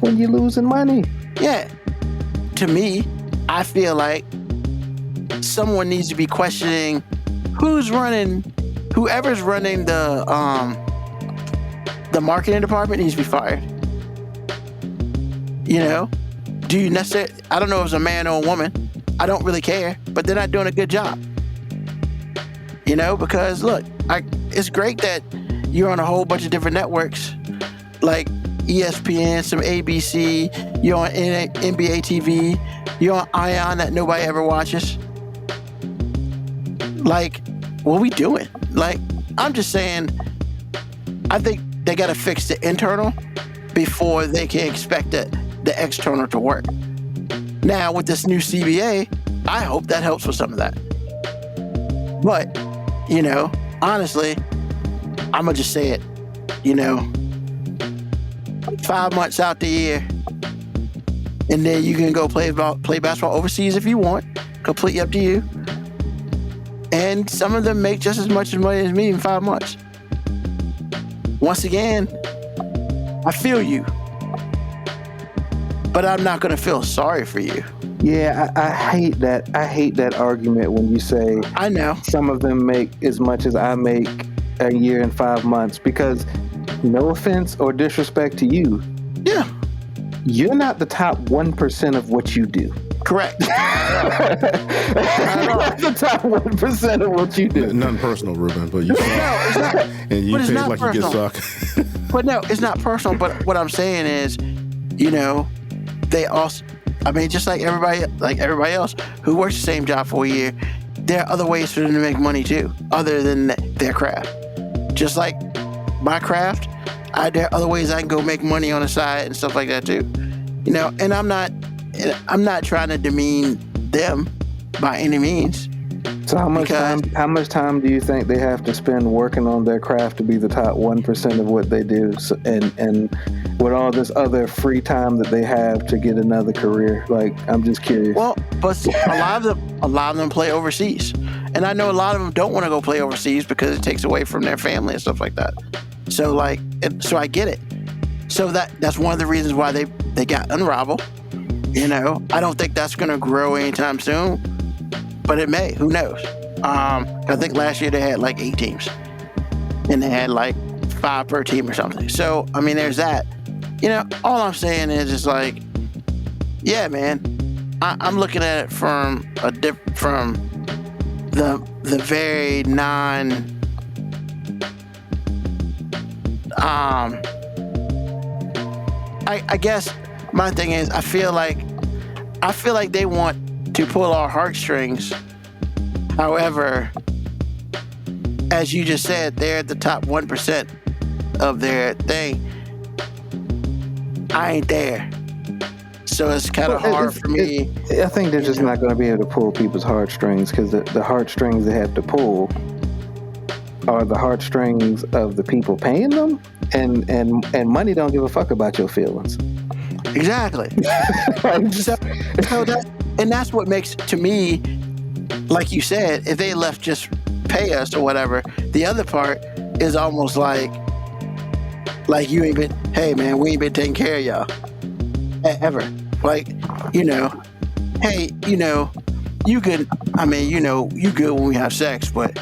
when you're losing money. Yeah. To me, I feel like someone needs to be questioning whoever's running the marketing department needs to be fired. You know? Do you necessarily, I don't know if it's a man or a woman. I don't really care, but they're not doing a good job. You know, because look, it's great that you're on a whole bunch of different networks, like ESPN, some ABC, you're on NBA TV, you're on ION that nobody ever watches. Like, what are we doing? Like, I'm just saying, I think they got to fix the internal before they can expect the external to work. Now, with this new CBA, I hope that helps with some of that. But, you know, honestly, I'm going to just say it, you know, 5 months out the year, and then you can go play basketball overseas if you want. Completely up to you. And some of them make just as much money as me in 5 months. Once again, I feel you. But I'm not going to feel sorry for you. Yeah, I hate that. I hate that argument when you say I know. some of them make as much as I make a year and 5 months. Because no offense or disrespect to you, Yeah, you're not the top 1% of what you do. correct. You're not the top 1% of what you do. Nothing personal, Ruben, but you No, it's not. and you But it's pay not like you get personal. sucked. But no, it's not personal. But what I'm saying is, they also, I mean, just like everybody else who works the same job for a year, there are other ways for them to make money too, other than their craft. Just like my craft, there are other ways I can go make money on the side and stuff like that too. And I'm not trying to demean them by any means. So how much time do you think they have to spend working on their craft to be the top 1% of what they do, and with all this other free time that they have to get another career? Like, I'm just curious. Well, but a lot of them play overseas, and I know a lot of them don't want to go play overseas because it takes away from their family and stuff like that. So so I get it. So that's one of the reasons why they got Unravel. I don't think that's going to grow anytime soon, but it may. Who knows? I think last year they had like 8 teams, and they had like 5 per team or something. So I mean, there's that. All I'm saying is just like, yeah, man. I'm looking at it from the very I guess my thing is I feel like they want to pull our heartstrings. However, as you just said, they're at the top 1% of their thing. I ain't there. So it's kind of hard for me. I think they're just not going to be able to pull people's heartstrings, because the heartstrings they have to pull are the heartstrings of the people paying them, and money don't give a fuck about your feelings. Exactly. That's what makes, to me, like you said, if they left just pay us or whatever, the other part is almost like you ain't been, hey man, we ain't been taking care of y'all ever. Like, hey, you good. I mean, you good when we have sex, but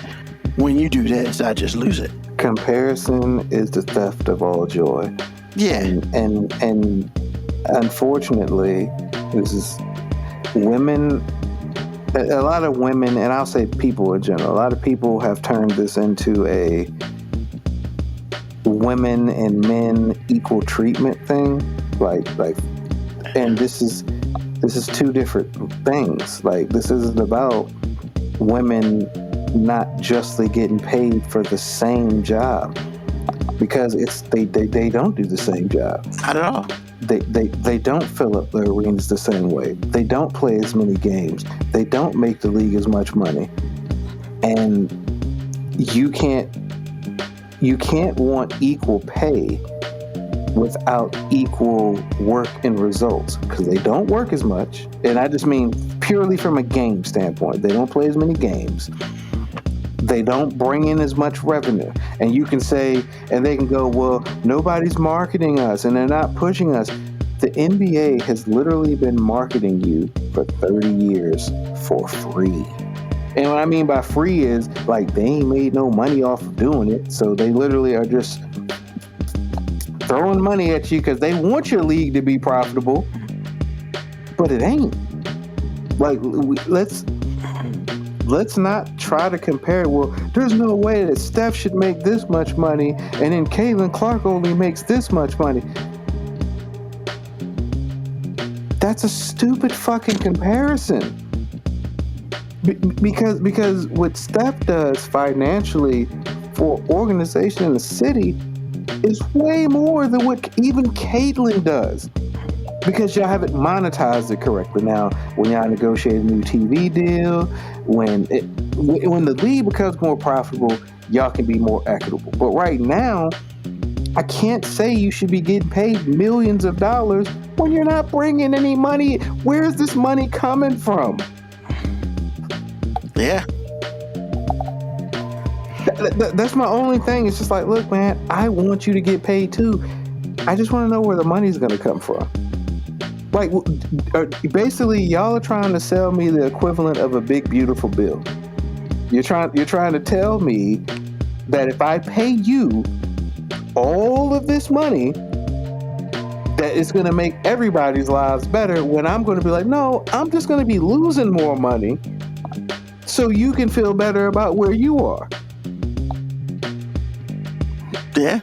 when you do this, I just lose it. Comparison is the theft of all joy. Yeah. And unfortunately, this is women. A lot of women, and I'll say people in general, a lot of people have turned this into a women and men equal treatment thing. Like, and this is 2 different things. Like, this isn't about women not justly getting paid for the same job, because they don't do the same job. Not at all. They don't fill up the arenas the same way. They don't play as many games. They don't make the league as much money. And you can't want equal pay without equal work and results, because they don't work as much. And I just mean purely from a game standpoint. They don't play as many games. They don't bring in as much revenue. And you can say, and they can go, well, nobody's marketing us and they're not pushing us. The NBA has literally been marketing you for 30 years for free. And what I mean by free is, like, they ain't made no money off of doing it. So they literally are just throwing money at you because they want your league to be profitable. But it ain't. Like, let's not try to compare. Well, there's no way that Steph should make this much money and then Caitlin Clark only makes this much money. That's a stupid fucking comparison. Because what Steph does financially for organization in the city is way more than what even Caitlin does. Because y'all haven't monetized it correctly. Now, when y'all negotiate a new TV deal, when the league becomes more profitable, y'all can be more equitable. But right now, I can't say you should be getting paid millions of dollars when you're not bringing any money. Where is this money coming from? Yeah. That's my only thing. It's just like, look, man, I want you to get paid too. I just want to know where the money's going to come from. Like, basically, y'all are trying to sell me the equivalent of a big, beautiful bill. You're trying to tell me that if I pay you all of this money, that it's going to make everybody's lives better, when I'm going to be like, no, I'm just going to be losing more money so you can feel better about where you are. Yeah.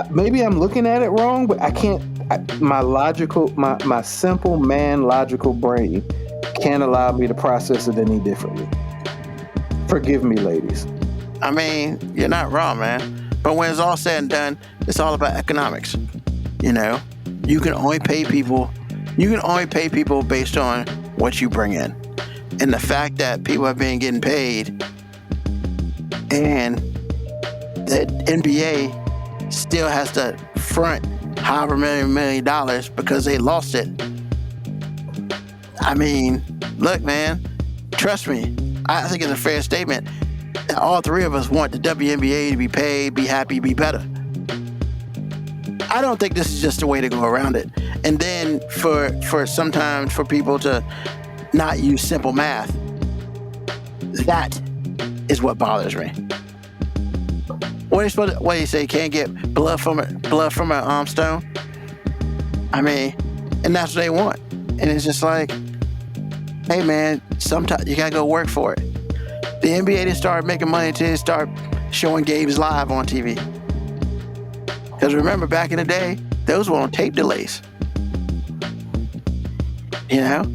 Maybe I'm looking at it wrong, but I can't. My simple man logical brain can't allow me to process it any differently. Forgive me, ladies. I mean, you're not wrong, man. But when it's all said and done, it's all about economics. You know, you can only pay people based on what you bring in. And the fact that people have been getting paid and the NBA still has to front however many $1 million because they lost it. I mean, look, man, trust me, I think it's a fair statement. All three of us want the WNBA to be paid, be happy, be better. I don't think this is just a way to go around it. And then for sometimes for people to not use simple math, that is what bothers me. What do you say? Can't get blood from a stone? I mean, and that's what they want. And it's just like, hey man, sometimes you gotta go work for it. The NBA didn't start making money until they start showing games live on TV. Because remember, back in the day, those were on tape delays. You know,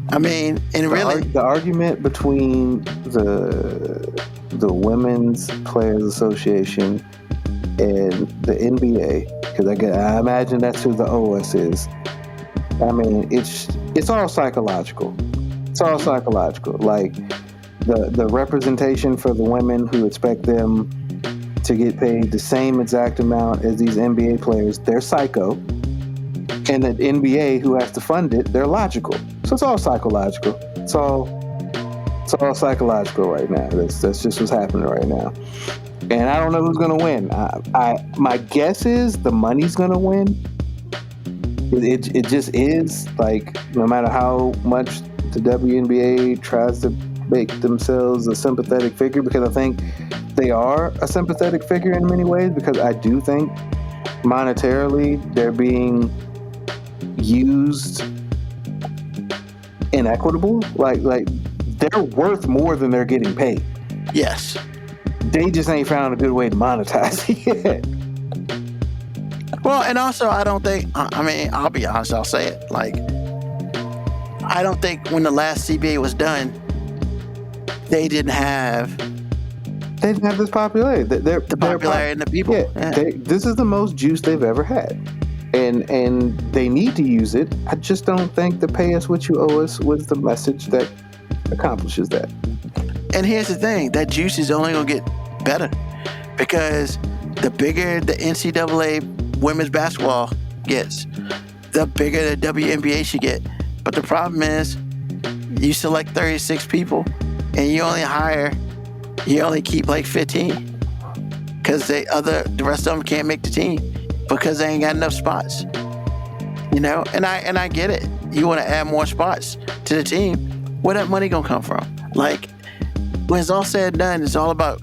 I mean, and really, the argument between the Women's Players Association and the NBA, because I imagine that's who the OS is. I mean, it's all psychological. It's all psychological. Like the representation for the women who expect them to get paid the same exact amount as these NBA players, they're psycho. And the NBA who has to fund it, they're logical. So it's all psychological. It's all psychological right now. That's just what's happening right now. And I don't know who's gonna win. My guess is the money's gonna win. It just is. Like, no matter how much the WNBA tries to make themselves a sympathetic figure, because I think they are a sympathetic figure in many ways, because I do think monetarily they're being used inequitable. Like they're worth more than they're getting paid. yes. They just ain't found a good way to monetize it yet. Well, and also, I don't think, I mean, I'll be honest, I'll say it. Like, I don't think when the last CBA was done, they didn't have this popularity. They're popularity in the people. Yeah. This is the most juice they've ever had. And they need to use it. I just don't think the pay us what you owe us was the message that accomplishes that. And here's the thing, that juice is only going to get better, because the bigger the NCAA women's basketball gets, the bigger the WNBA should get. But the problem is, you select 36 people and you only keep like 15, because the rest of them can't make the team because they ain't got enough spots. You know, and I get it. You want to add more spots to the team. Where that money gonna come from? Like, when it's all said and done, it's all about,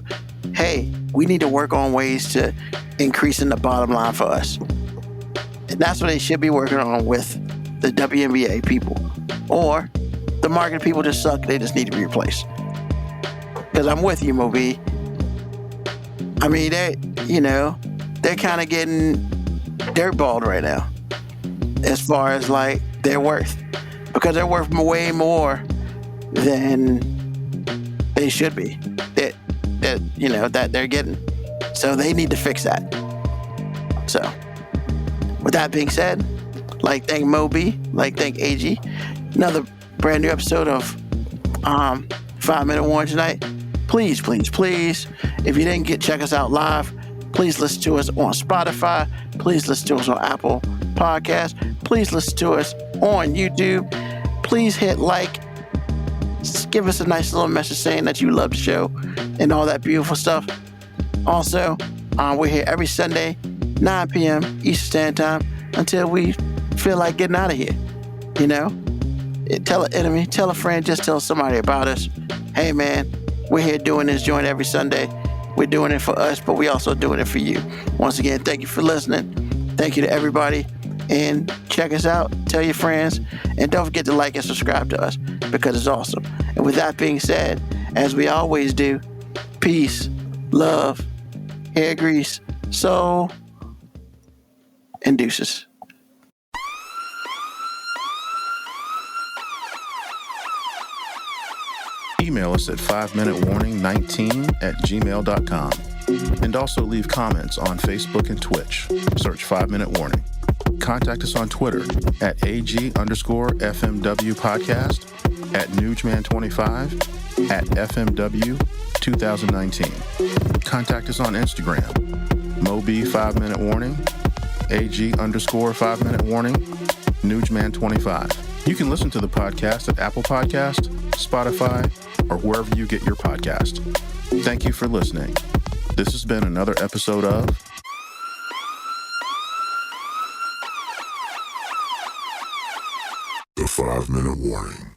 hey, we need to work on ways to increasing the bottom line for us. And that's what they should be working on with the WNBA people. Or the market people just suck, they just need to be replaced. Because I'm with you, Moby. I mean, they're kind of getting dirtballed right now as far as like their worth. Because they're worth way more than they should be, that they're getting. So they need to fix that. So with that being said, like, thank Moby, like, thank AG. Another brand new episode of 5 Minute Warning tonight. Please, if you didn't check us out live, please listen to us on Spotify. Please listen to us on Apple Podcasts. Please listen to us on YouTube. Please hit like. Just give us a nice little message saying that you love the show and all that beautiful stuff. Also, we're here every Sunday, 9 p.m. Eastern Standard Time, until we feel like getting out of here. You know, tell an enemy, tell a friend, just tell somebody about us. Hey man, we're here doing this joint every Sunday. We're doing it for us, but we also doing it for you. Once again, thank you for listening. Thank you to everybody. And check us out, tell your friends, and don't forget to like and subscribe to us because it's awesome. And with that being said, as we always do, peace, love, hair grease, soul, and deuces. Email us at 5minutewarning19@gmail.com. And also leave comments on Facebook and Twitch. Search 5 Minute Warning. Contact us on Twitter at AG_FMW podcast, at Newsman25, at FMW 2019. Contact us on Instagram, Moby 5 Minute Warning, AG_5 Minute Warning, Newsman25. You can listen to the podcast at Apple Podcast, Spotify, or wherever you get your podcast. Thank you for listening. This has been another episode of The 5 Minute Warning.